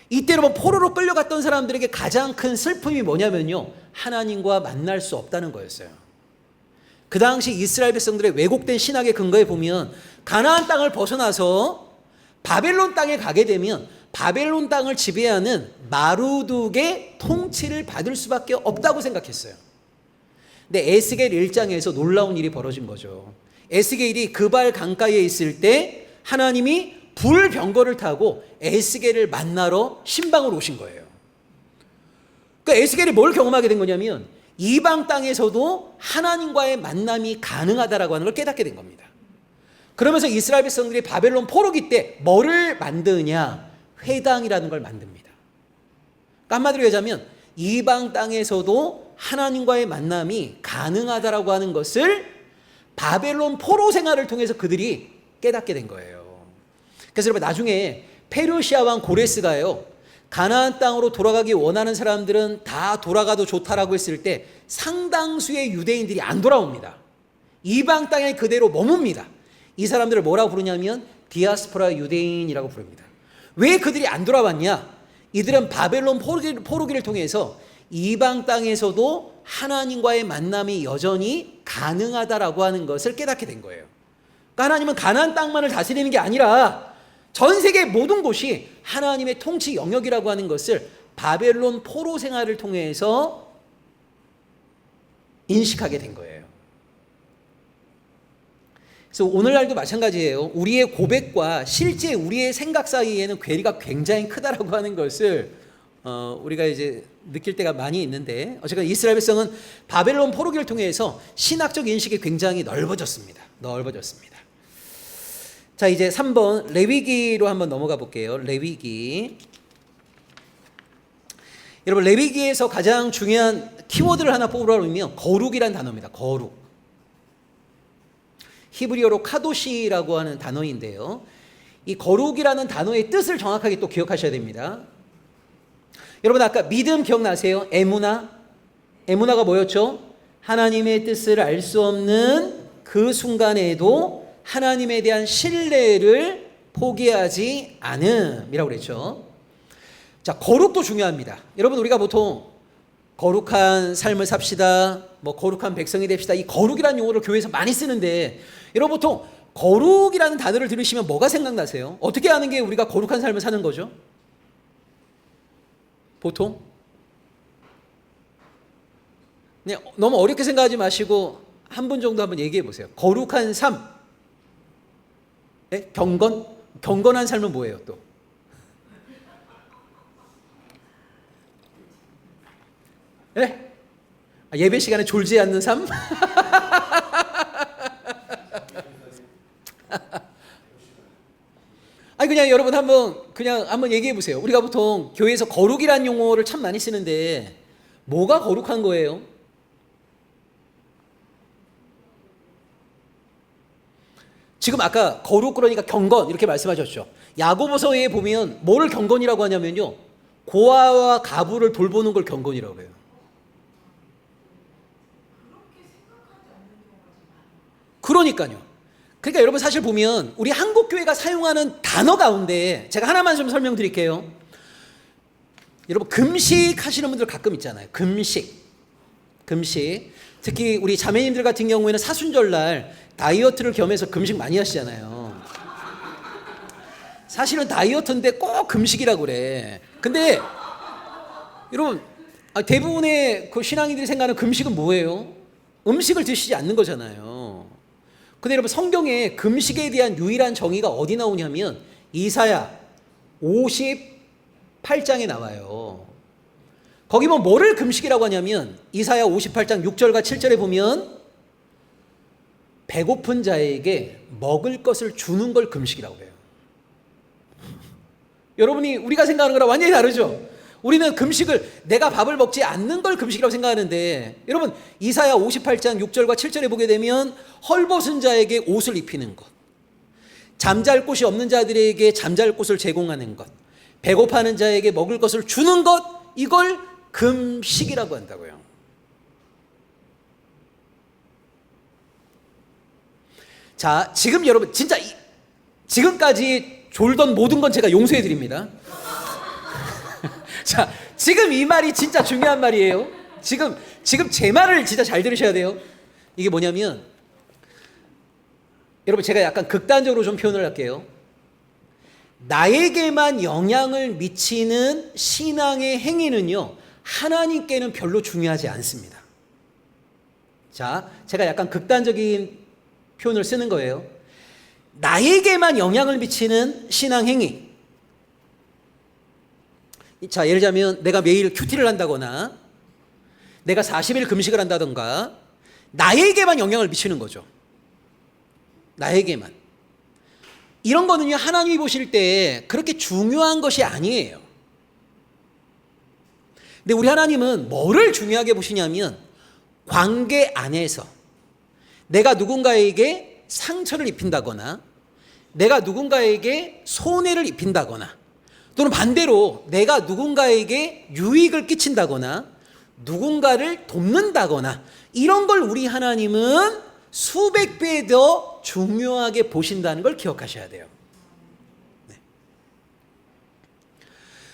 이때 여러분 포로로 끌려갔던 사람들에게 가장 큰 슬픔이 뭐냐면요 하나님과 만날 수 없다는 거였어요. 그 당시 이스라엘 백성들의 왜곡된 신학의 근거에 보면 가나안 땅을 벗어나서 바벨론 땅에 가게 되면 바벨론 땅을 지배하는 마루둑의 통치를 받을 수밖에 없다고 생각했어요. 근데 에스겔 1장에서 놀라운 일이 벌어진 거죠. 에스겔이 그발 강가에 있을 때 하나님이 불병거를 타고 에스겔을 만나러 신방으로 오신 거예요. 그러니까 에스겔이 뭘 경험하게 된 거냐면 이방 땅에서도 하나님과의 만남이 가능하다라고 하는 걸 깨닫게 된 겁니다. 그러면서 이스라엘 백성들이 바벨론 포로기 때 뭐를 만드냐? 회당이라는 걸 만듭니다. 그러니까 한마디로 얘기하자면 이방 땅에서도 하나님과의 만남이 가능하다라고 하는 것을 바벨론 포로 생활을 통해서 그들이 깨닫게 된 거예요. 그래서 여러분 나중에 페르시아 왕 고레스가요, 가나안 땅으로 돌아가기 원하는 사람들은 다 돌아가도 좋다라고 했을 때 상당수의 유대인들이 안 돌아옵니다. 이방 땅에 그대로 머뭅니다. 이 사람들을 뭐라고 부르냐면 디아스포라 유대인이라고 부릅니다. 왜 그들이 안 돌아왔냐? 이들은 바벨론 포로기를 통해서 이방 땅에서도 하나님과의 만남이 여전히 가능하다라고 하는 것을 깨닫게 된 거예요. 그러니까 하나님은 가나안 땅만을 다스리는 게 아니라 전 세계 모든 곳이 하나님의 통치 영역이라고 하는 것을 바벨론 포로 생활을 통해서 인식하게 된 거예요. 그래서 오늘날도 마찬가지예요. 우리의 고백과 실제 우리의 생각 사이에는 괴리가 굉장히 크다라고 하는 것을 우리가 이제 느낄 때가 많이 있는데, 어쨌든 이스라엘 백성은 바벨론 포로기를 통해서 신학적 인식이 굉장히 넓어졌습니다. 자, 이제 3번 레위기로 한번 넘어가 볼게요. 레위기. 여러분, 레위기에서 가장 중요한 키워드를 하나 뽑으라면 거룩이라는 단어입니다. 거룩. 히브리어로 카도시라고 하는 단어인데요. 이 거룩이라는 단어의 뜻을 정확하게 또 기억하셔야 됩니다. 여러분, 아까 믿음 기억나세요? 에무나. 에무나가 뭐였죠? 하나님의 뜻을 알 수 없는 그 순간에도 하나님에 대한 신뢰를 포기하지 않음이라고 그랬죠. 자, 거룩도 중요합니다. 여러분, 우리가 보통 거룩한 삶을 삽시다, 뭐 거룩한 백성이 됩시다, 이 거룩이라는 용어를 교회에서 많이 쓰는데, 여러분 보통 거룩이라는 단어를 들으시면 뭐가 생각나세요? 어떻게 하는 게 우리가 거룩한 삶을 사는 거죠? 보통? 네, 너무 어렵게 생각하지 마시고 한 분 정도 한번 얘기해 보세요. 거룩한 삶. 네? 경건? 경건한 삶은 뭐예요 또? 네? 예배 시간에 졸지 않는 삶? 아니 그냥 여러분 한번 얘기해 보세요. 우리가 보통 교회에서 거룩이라는 용어를 참 많이 쓰는데 뭐가 거룩한 거예요? 지금 아까 거룩 그러니까 경건 이렇게 말씀하셨죠. 야고보서에 보면 뭐를 경건이라고 하냐면요, 고아와 가부를 돌보는 걸 경건이라고 해요. 그러니까요. 그러니까 여러분 사실 보면 우리 한국 교회가 사용하는 단어 가운데 제가 하나만 좀 설명드릴게요. 여러분 금식 하시는 분들 가끔 있잖아요. 금식. 특히 우리 자매님들 같은 경우에는 사순절날 다이어트를 겸해서 금식 많이 하시잖아요. 사실은 다이어트인데 꼭 금식이라고 그래. 근데 여러분 대부분의 그 신앙인들이 생각하는 금식은 뭐예요? 음식을 드시지 않는 거잖아요. 근데 여러분 성경에 금식에 대한 유일한 정의가 어디 나오냐면 이사야 58장에 나와요. 거기 보면 뭐를 금식이라고 하냐면 이사야 58장 6절과 7절에 보면 배고픈 자에게 먹을 것을 주는 걸 금식이라고 해요. 여러분이 우리가 생각하는 거랑 완전히 다르죠? 우리는 금식을 내가 밥을 먹지 않는 걸 금식이라고 생각하는데, 여러분 이사야 58장 6절과 7절에 보게 되면 헐벗은 자에게 옷을 입히는 것, 잠잘 곳이 없는 자들에게 잠잘 곳을 제공하는 것, 배고파하는 자에게 먹을 것을 주는 것, 이걸 금식이라고 한다고요. 자, 지금 여러분 진짜 지금까지 졸던 모든 건 제가 용서해 드립니다. 자, 지금 이 말이 진짜 중요한 말이에요. 지금 제 말을 진짜 잘 들으셔야 돼요. 이게 뭐냐면 여러분 제가 약간 극단적으로 좀 표현을 할게요. 나에게만 영향을 미치는 신앙의 행위는요, 하나님께는 별로 중요하지 않습니다. 자, 제가 약간 극단적인 표현을 쓰는 거예요. 나에게만 영향을 미치는 신앙 행위. 자, 예를 들자면 내가 매일 큐티를 한다거나 내가 40일 금식을 한다던가 나에게만 영향을 미치는 거죠. 나에게만. 이런 거는요, 하나님이 보실 때 그렇게 중요한 것이 아니에요. 근데 우리 하나님은 뭐를 중요하게 보시냐면 관계 안에서 내가 누군가에게 상처를 입힌다거나 내가 누군가에게 손해를 입힌다거나 또는 반대로 내가 누군가에게 유익을 끼친다거나 누군가를 돕는다거나 이런 걸 우리 하나님은 수백 배 더 중요하게 보신다는 걸 기억하셔야 돼요. 네.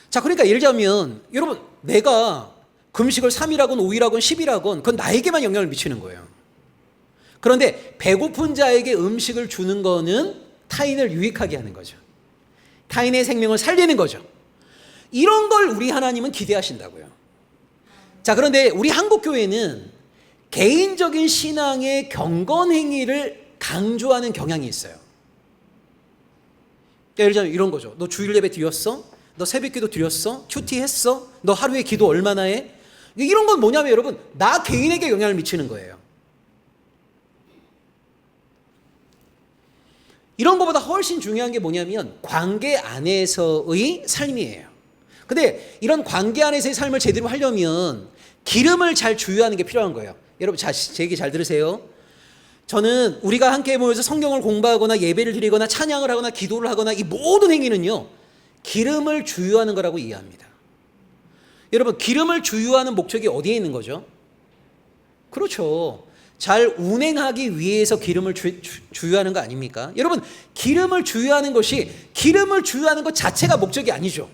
자, 그러니까 예를 들자면 여러분, 내가 금식을 3일하건 5일하건 10일하건 그건 나에게만 영향을 미치는 거예요. 그런데 배고픈 자에게 음식을 주는 거는 타인을 유익하게 하는 거죠. 타인의 생명을 살리는 거죠. 이런 걸 우리 하나님은 기대하신다고요. 자, 그런데 우리 한국교회는 개인적인 신앙의 경건 행위를 강조하는 경향이 있어요. 그러니까 예를 들자면 이런 거죠. 너 주일 예배 드렸어? 너 새벽기도 드렸어? 큐티 했어? 너 하루에 기도 얼마나 해? 이런 건 뭐냐면 여러분, 나 개인에게 영향을 미치는 거예요. 이런 것보다 훨씬 중요한 게 뭐냐면 관계 안에서의 삶이에요. 근데 이런 관계 안에서의 삶을 제대로 하려면 기름을 잘 주유하는 게 필요한 거예요. 여러분, 제 얘기 잘 들으세요. 저는 우리가 함께 모여서 성경을 공부하거나 예배를 드리거나 찬양을 하거나 기도를 하거나 이 모든 행위는요, 기름을 주유하는 거라고 이해합니다. 여러분, 기름을 주유하는 목적이 어디에 있는 거죠? 그렇죠. 잘 운행하기 위해서 기름을 주유하는 거 아닙니까? 여러분, 기름을 주유하는 것 자체가 목적이 아니죠.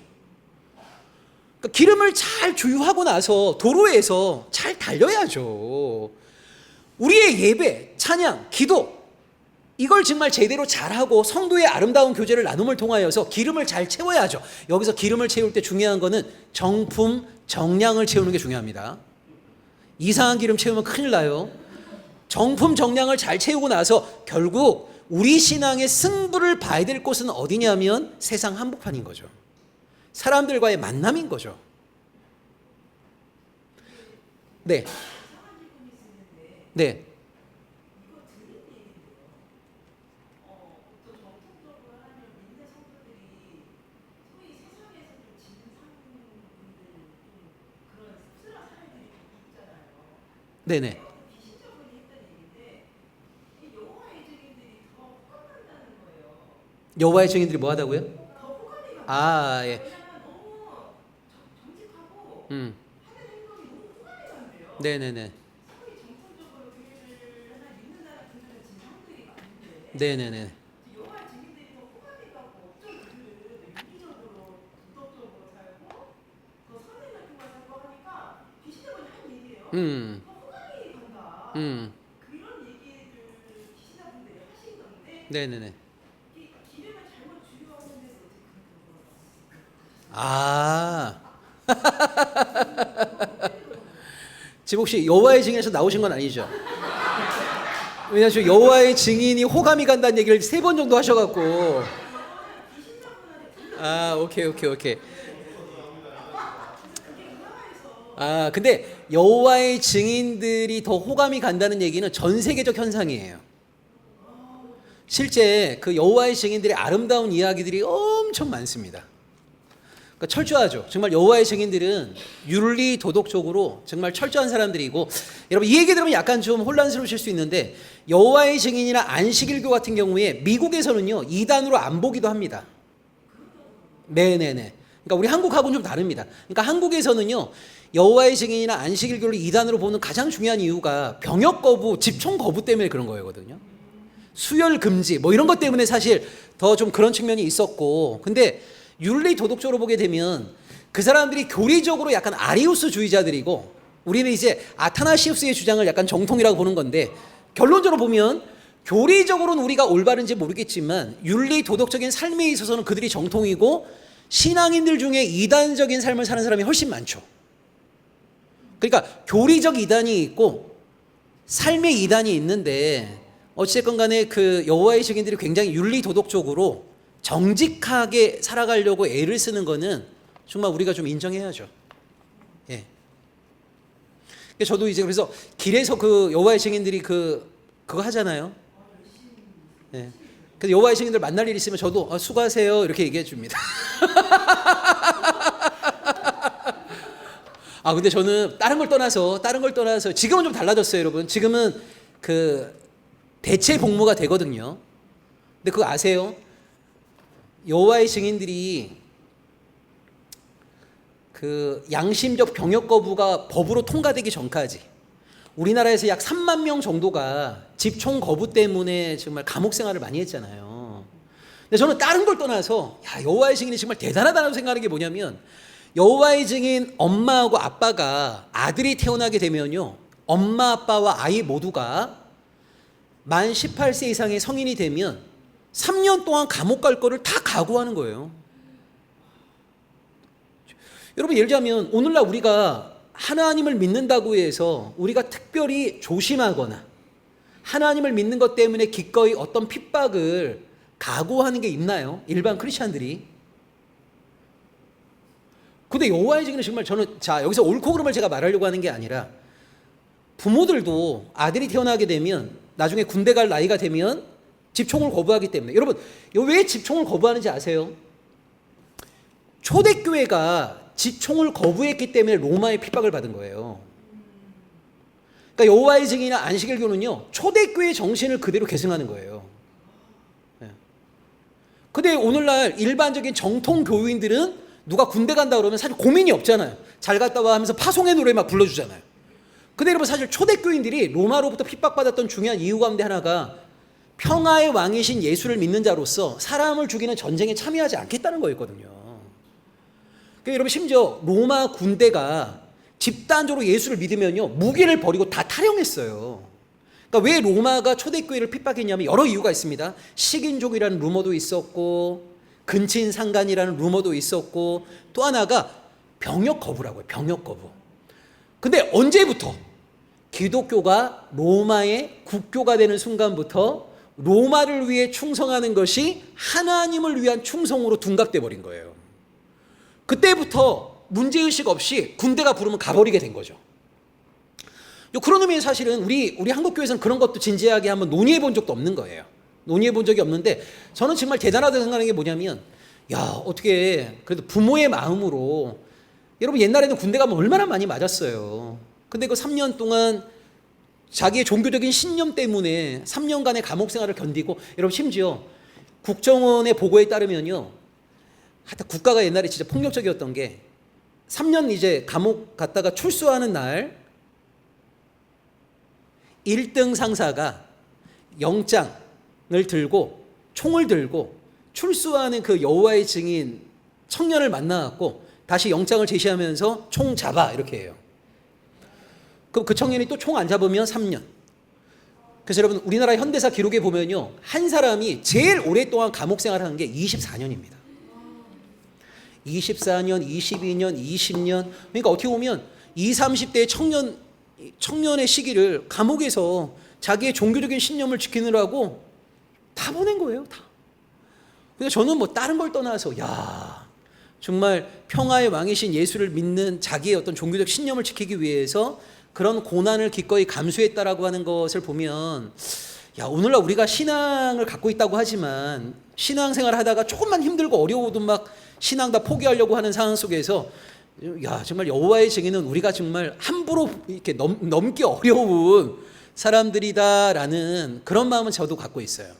그러니까 기름을 잘 주유하고 나서 도로에서 잘 달려야죠. 우리의 예배, 찬양, 기도 이걸 정말 제대로 잘하고 성도의 아름다운 교제를 나눔을 통하여서 기름을 잘 채워야죠. 여기서 기름을 채울 때 중요한 거는 정품, 정량을 채우는 게 중요합니다. 이상한 기름 채우면 큰일 나요. 정품, 정량을 잘 채우고 나서 결국 우리 신앙의 승부를 봐야 될 곳은 어디냐면 세상 한복판인 거죠. 사람들과의 만남인 거죠. 네. 네. 네네. 여호와의 증인들이 뭐 하다고요? 아, 예. 네네네. 네네네. 음. 네네네. 아. 지금 혹시 여호와의 증인에서 나오신 건 아니죠? 왜냐하면 지금 여호와의 증인이 호감이 간다는 얘기를 3번 정도 하셔갖고. 아, 오케이. 아, 근데 여호와의 증인들이 더 호감이 간다는 얘기는 전 세계적 현상이에요. 실제 그 여호와의 증인들의 아름다운 이야기들이 엄청 많습니다. 그러니까 철저하죠. 정말 여호와의 증인들은 윤리 도덕적으로 정말 철저한 사람들이고, 여러분 이 얘기 들으면 약간 좀 혼란스러우실 수 있는데 여호와의 증인이나 안식일교 같은 경우에 미국에서는요 2단으로 안 보기도 합니다. 네네네. 그러니까 우리 한국하고는 좀 다릅니다. 그러니까 한국에서는요 여호와의 증인이나 안식일교를 2단으로 보는 가장 중요한 이유가 병역 거부, 집총 거부 때문에 그런 거거든요. 수혈 금지 뭐 이런 것 때문에 사실 더 좀 그런 측면이 있었고, 근데 윤리 도덕적으로 보게 되면 그 사람들이 교리적으로 약간 아리우스주의자들이고 우리는 이제 아타나시우스의 주장을 약간 정통이라고 보는 건데, 결론적으로 보면 교리적으로는 우리가 올바른지 모르겠지만 윤리 도덕적인 삶에 있어서는 그들이 정통이고 신앙인들 중에 이단적인 삶을 사는 사람이 훨씬 많죠. 그러니까 교리적 이단이 있고 삶의 이단이 있는데 어찌됐건 간에 그 여호와의 증인들이 굉장히 윤리 도덕적으로 정직하게 살아가려고 애를 쓰는 거는 정말 우리가 좀 인정해야죠. 예. 저도 이제 그래서 길에서 그 여호와의 증인들이 그거 하잖아요. 예. 그래서 여호와의 증인들 만날 일 있으면 저도 수고하세요 이렇게 얘기해 줍니다. 근데 저는 다른 걸 떠나서 지금은 좀 달라졌어요, 여러분. 지금은 그 대체 복무가 되거든요. 근데 그거 아세요? 여호와의 증인들이 그 양심적 병역 거부가 법으로 통과되기 전까지 우리나라에서 약 3만 명 정도가 집총 거부 때문에 정말 감옥 생활을 많이 했잖아요. 근데 저는 다른 걸 떠나서 여호와의 증인이 정말 대단하다고 생각하는 게 뭐냐면 여호와의 증인 엄마하고 아빠가 아들이 태어나게 되면요, 엄마 아빠와 아이 모두가 만 18세 이상의 성인이 되면 3년 동안 감옥 갈 거를 다 각오하는 거예요. 여러분, 예를 들자면 오늘날 우리가 하나님을 믿는다고 해서 우리가 특별히 조심하거나 하나님을 믿는 것 때문에 기꺼이 어떤 핍박을 각오하는 게 있나요? 일반 크리스찬들이. 근데 여호와의 증인은 정말 저는 여기서 옳고 그름을 제가 말하려고 하는 게 아니라 부모들도 아들이 태어나게 되면 나중에 군대 갈 나이가 되면 집총을 거부하기 때문에, 여러분 왜 집총을 거부하는지 아세요? 초대교회가 집총을 거부했기 때문에 로마의 핍박을 받은 거예요. 그러니까 여호와의 증인이나 안식일교는요, 초대교회 정신을 그대로 계승하는 거예요. 근데 오늘날 일반적인 정통 교인들은 누가 군대 간다 그러면 사실 고민이 없잖아요. 잘 갔다 와 하면서 파송의 노래 막 불러주잖아요. 근데 여러분, 사실 초대교인들이 로마로부터 핍박받았던 중요한 이유 가운데 하나가 평화의 왕이신 예수를 믿는 자로서 사람을 죽이는 전쟁에 참여하지 않겠다는 거였거든요. 그러니까 여러분, 심지어 로마 군대가 집단적으로 예수를 믿으면요, 무기를 버리고 다 탈영했어요. 그러니까 왜 로마가 초대교회를 핍박했냐면 여러 이유가 있습니다. 식인종이라는 루머도 있었고, 근친상간이라는 루머도 있었고, 또 하나가 병역 거부라고요. 병역 거부. 근데 언제부터 기독교가 로마의 국교가 되는 순간부터 로마를 위해 충성하는 것이 하나님을 위한 충성으로 둔갑돼 버린 거예요. 그때부터 문제의식 없이 군대가 부르면 가버리게 된 거죠. 그런 의미에서 사실은 우리 한국교회에서는 그런 것도 진지하게 한번 논의해 본 적도 없는 거예요. 논의해 본 적이 없는데, 저는 정말 대단하다고 생각하는 게 뭐냐면, 어떻게 그래도 부모의 마음으로, 여러분 옛날에는 군대 가면 얼마나 많이 맞았어요. 근데 그 3년 동안 자기의 종교적인 신념 때문에 3년간의 감옥 생활을 견디고, 여러분 심지어 국정원의 보고에 따르면요, 하여튼 국가가 옛날에 진짜 폭력적이었던 게 3년 이제 감옥 갔다가 출소하는 날 1등 상사가 영장을 들고 총을 들고 출소하는 그 여호와의 증인 청년을 만나갖고 다시 영장을 제시하면서 총 잡아 이렇게 해요. 그럼 그 청년이 또 총 안 잡으면 3년. 그래서 여러분, 우리나라 현대사 기록에 보면요, 한 사람이 제일 오랫동안 감옥 생활하는 게 24년입니다. 24년, 22년, 20년. 그러니까 어떻게 보면 20, 30대의 청년의 시기를 감옥에서 자기의 종교적인 신념을 지키느라고 다 보낸 거예요, 다. 근데 저는 뭐 다른 걸 떠나서, 정말 평화의 왕이신 예수를 믿는 자기의 어떤 종교적 신념을 지키기 위해서 그런 고난을 기꺼이 감수했다라고 하는 것을 보면, 오늘날 우리가 신앙을 갖고 있다고 하지만 신앙생활을 하다가 조금만 힘들고 어려워도 막 신앙 다 포기하려고 하는 상황 속에서 정말 여호와의 증인은 우리가 정말 함부로 이렇게 넘기 어려운 사람들이다라는 그런 마음은 저도 갖고 있어요.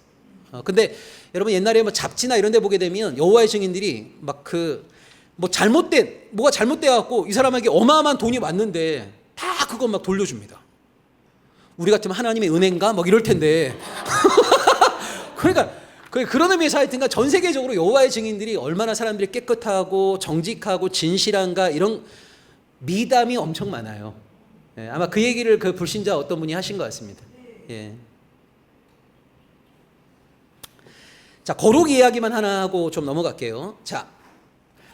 근데 여러분, 옛날에 뭐 잡지나 이런 데 보게 되면 여호와의 증인들이 막 뭐가 잘못돼 갖고 이 사람에게 어마어마한 돈이 왔는데 다 그거 막 돌려줍니다. 우리 같으면 하나님의 은혜인가? 막 이럴 텐데. 그러니까 그런 의미에서 하여튼간 전 세계적으로 여호와의 증인들이 얼마나 사람들이 깨끗하고 정직하고 진실한가, 이런 미담이 엄청 많아요. 아마 그 얘기를 그 불신자 어떤 분이 하신 것 같습니다. 예. 자, 거룩 이야기만 하나 하고 좀 넘어갈게요. 자,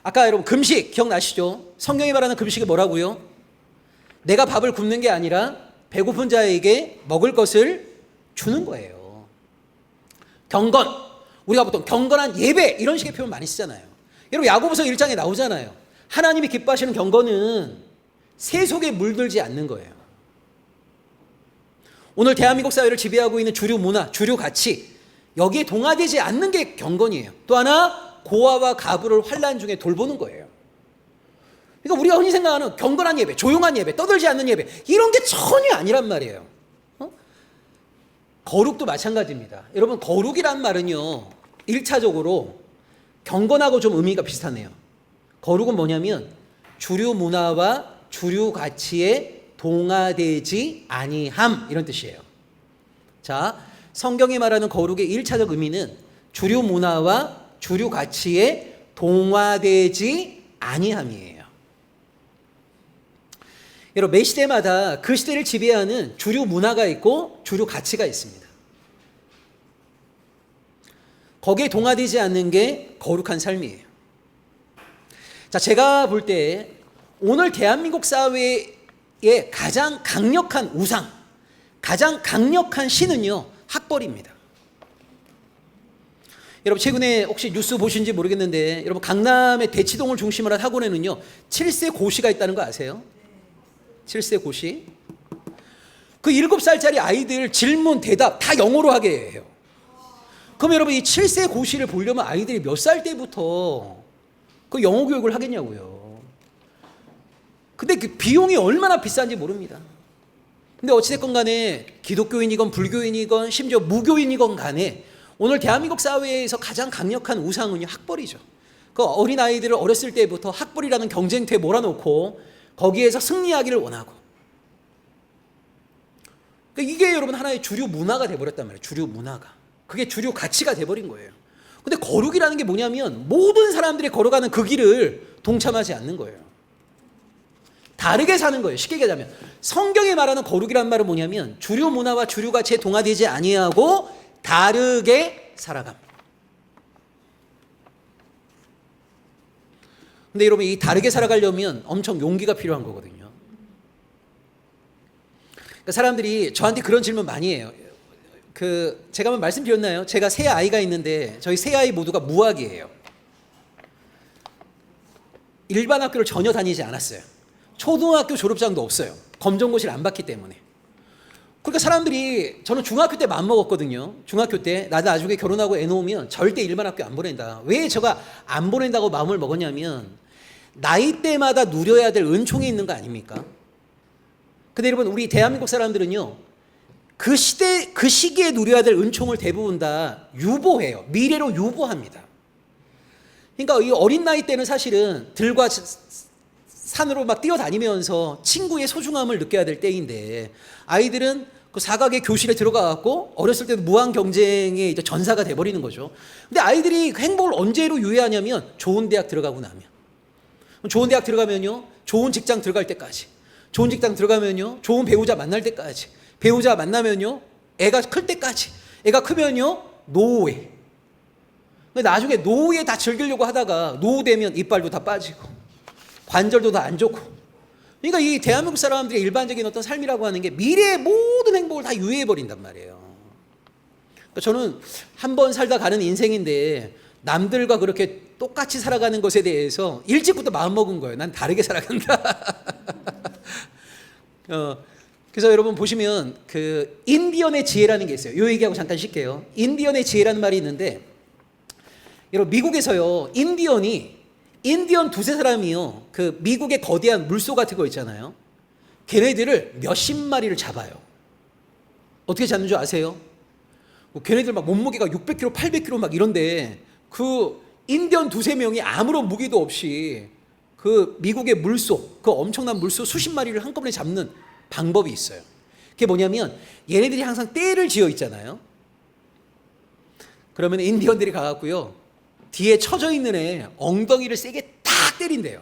아까 여러분 금식 기억나시죠? 성경이 말하는 금식이 뭐라고요? 내가 밥을 굶는 게 아니라 배고픈 자에게 먹을 것을 주는 거예요. 경건, 우리가 보통 경건한 예배 이런 식의 표현 많이 쓰잖아요. 여러분 야고보서 1장에 나오잖아요. 하나님이 기뻐하시는 경건은 세속에 물들지 않는 거예요. 오늘 대한민국 사회를 지배하고 있는 주류 문화, 주류 가치, 여기에 동화되지 않는 게 경건이에요. 또 하나 고아와 가부를 환난 중에 돌보는 거예요. 그러니까 우리가 흔히 생각하는 경건한 예배, 조용한 예배, 떠들지 않는 예배 이런 게 전혀 아니란 말이에요. 거룩도 마찬가지입니다. 여러분 거룩이란 말은요 1차적으로 경건하고 좀 의미가 비슷하네요. 거룩은 뭐냐면 주류 문화와 주류 가치에 동화되지 아니함 이런 뜻이에요. 자, 성경이 말하는 거룩의 1차적 의미는 주류 문화와 주류 가치에 동화되지 아니함이에요. 여러분 매 시대마다 그 시대를 지배하는 주류 문화가 있고 주류 가치가 있습니다. 거기에 동화되지 않는 게 거룩한 삶이에요. 자, 제가 볼 때 오늘 대한민국 사회의 가장 강력한 우상, 가장 강력한 신은요 학벌입니다. 여러분 최근에 혹시 뉴스 보신지 모르겠는데 여러분 강남의 대치동을 중심으로 한 학원에는요 7세 고시가 있다는 거 아세요? 7세 고시. 그 7살짜리 아이들 질문 대답 다 영어로 하게 해요. 그럼 여러분 이 7세 고시를 보려면 아이들이 몇 살 때부터 그 영어 교육을 하겠냐고요. 근데 그 비용이 얼마나 비싼지 모릅니다. 근데 어찌됐건 간에 기독교인이건 불교인이건 심지어 무교인이건 간에 오늘 대한민국 사회에서 가장 강력한 우상은요 학벌이죠. 그 어린 아이들을 어렸을 때부터 학벌이라는 경쟁터에 몰아놓고 거기에서 승리하기를 원하고, 그러니까 이게 여러분 하나의 주류 문화가 돼버렸단 말이에요. 주류 문화가 그게 주류 가치가 돼버린 거예요. 근데 거룩이라는 게 뭐냐면 모든 사람들이 걸어가는 그 길을 동참하지 않는 거예요. 다르게 사는 거예요. 쉽게 얘기하자면 성경이 말하는 거룩이란 말은 뭐냐면 주류 문화와 주류 가치에 동화되지 아니하고 다르게 살아감. 근데 여러분 이 다르게 살아가려면 엄청 용기가 필요한 거거든요. 그러니까 사람들이 저한테 그런 질문 많이 해요. 제가 한번 말씀드렸나요? 제가 세 아이가 있는데 저희 세 아이 모두가 무학이에요. 일반 학교를 전혀 다니지 않았어요. 초등학교 졸업장도 없어요. 검정고시를 안 받기 때문에. 그러니까 사람들이, 저는 중학교 때 마음먹었거든요. 중학교 때 나도 나중에 결혼하고 애 놓으면 절대 일반 학교 안 보낸다. 왜 제가 안 보낸다고 마음을 먹었냐면 나이 때마다 누려야 될 은총이 있는 거 아닙니까? 근데 여러분 우리 대한민국 사람들은요 그 시기에 누려야 될 은총을 대부분 다 유보해요. 미래로 유보합니다. 그러니까 이 어린 나이 때는 사실은 들과 산으로 막 뛰어다니면서 친구의 소중함을 느껴야 될 때인데, 아이들은 그 사각의 교실에 들어가갖고 어렸을 때도 무한 경쟁의 이제 전사가 돼버리는 거죠. 근데 아이들이 행복을 언제로 유예하냐면 좋은 대학 들어가고 나면. 좋은 대학 들어가면요 좋은 직장 들어갈 때까지, 좋은 직장 들어가면요 좋은 배우자 만날 때까지, 배우자 만나면요 애가 클 때까지, 애가 크면요 노후에. 나중에 노후에 다 즐기려고 하다가 노후 되면 이빨도 다 빠지고 관절도 다 안 좋고. 그러니까 이 대한민국 사람들의 일반적인 어떤 삶이라고 하는 게 미래의 모든 행복을 다 유예해버린단 말이에요. 그러니까 저는 한 번 살다 가는 인생인데 남들과 그렇게 똑같이 살아가는 것에 대해서 일찍부터 마음먹은 거예요. 난 다르게 살아간다. 그래서 여러분 보시면 그 인디언의 지혜라는 게 있어요. 이 얘기하고 잠깐 쉴게요. 인디언의 지혜라는 말이 있는데, 여러분 미국에서요 인디언 두세 사람이요 그 미국의 거대한 물소 같은 거 있잖아요. 걔네들을 몇십 마리를 잡아요. 어떻게 잡는 줄 아세요? 걔네들 막 몸무게가 600kg, 800kg 막 이런데 그 인디언 두세 명이 아무런 무기도 없이 그 미국의 물소, 그 엄청난 물소 수십 마리를 한꺼번에 잡는 방법이 있어요. 그게 뭐냐면 얘네들이 항상 떼를 지어 있잖아요. 그러면 인디언들이 가갖고요 뒤에 처져 있는 애 엉덩이를 세게 탁 때린대요.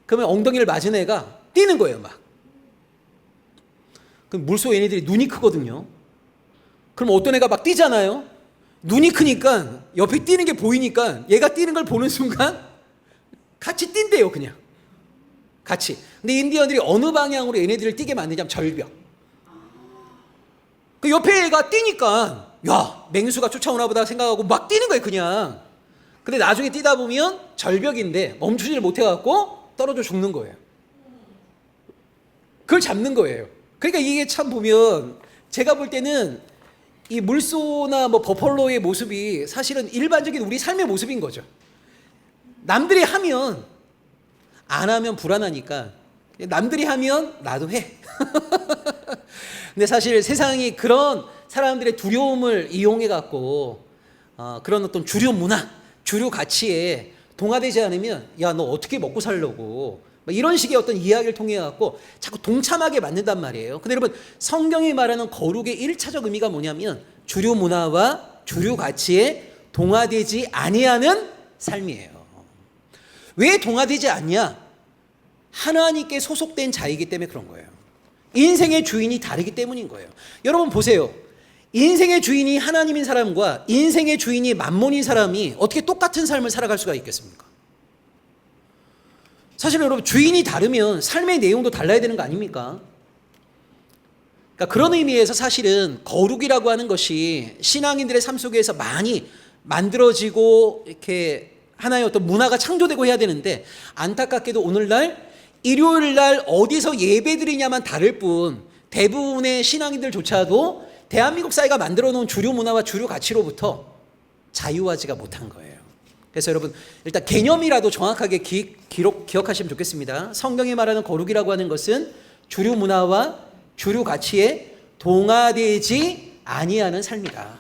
그러면 엉덩이를 맞은 애가 뛰는 거예요 막. 그럼 물소 얘네들이 눈이 크거든요. 그럼 어떤 애가 막 뛰잖아요. 눈이 크니까 옆에 뛰는 게 보이니까 얘가 뛰는 걸 보는 순간 같이 뛴대요, 그냥. 같이. 근데 인디언들이 어느 방향으로 얘네들을 뛰게 만드냐면 절벽. 그 옆에 애가 뛰니까 야, 맹수가 쫓아오나 보다 생각하고 막 뛰는 거예요, 그냥. 근데 나중에 뛰다 보면 절벽인데 멈추지를 못해갖고 떨어져 죽는 거예요. 그걸 잡는 거예요. 그러니까 이게 참 보면 제가 볼 때는 이 물소나 뭐 버펄로의 모습이 사실은 일반적인 우리 삶의 모습인 거죠. 남들이 하면 안 하면 불안하니까 남들이 하면 나도 해. 근데 사실 세상이 그런 사람들의 두려움을 이용해 갖고 그런 어떤 주류 문화, 주류 가치에 동화되지 않으면 야, 너 어떻게 먹고 살려고 이런 식의 어떤 이야기를 통해 갖고 자꾸 동참하게 만든단 말이에요. 근데 여러분, 성경이 말하는 거룩의 1차적 의미가 뭐냐면 주류 문화와 주류 가치에 동화되지 아니하는 삶이에요. 왜 동화되지 않냐? 하나님께 소속된 자이기 때문에 그런 거예요. 인생의 주인이 다르기 때문인 거예요. 여러분 보세요. 인생의 주인이 하나님인 사람과 인생의 주인이 만몬인 사람이 어떻게 똑같은 삶을 살아갈 수가 있겠습니까? 사실 여러분, 주인이 다르면 삶의 내용도 달라야 되는 거 아닙니까? 그러니까 그런 의미에서 사실은 거룩이라고 하는 것이 신앙인들의 삶 속에서 많이 만들어지고 이렇게 하나의 어떤 문화가 창조되고 해야 되는데, 안타깝게도 오늘날 일요일 날 어디서 예배드리냐만 다를 뿐 대부분의 신앙인들조차도 대한민국 사회가 만들어 놓은 주류 문화와 주류 가치로부터 자유하지가 못한 거예요. 그래서 여러분, 일단 개념이라도 정확하게 기억하시면 좋겠습니다. 성경이 말하는 거룩이라고 하는 것은 주류 문화와 주류 가치에 동화되지 아니하는 삶이다.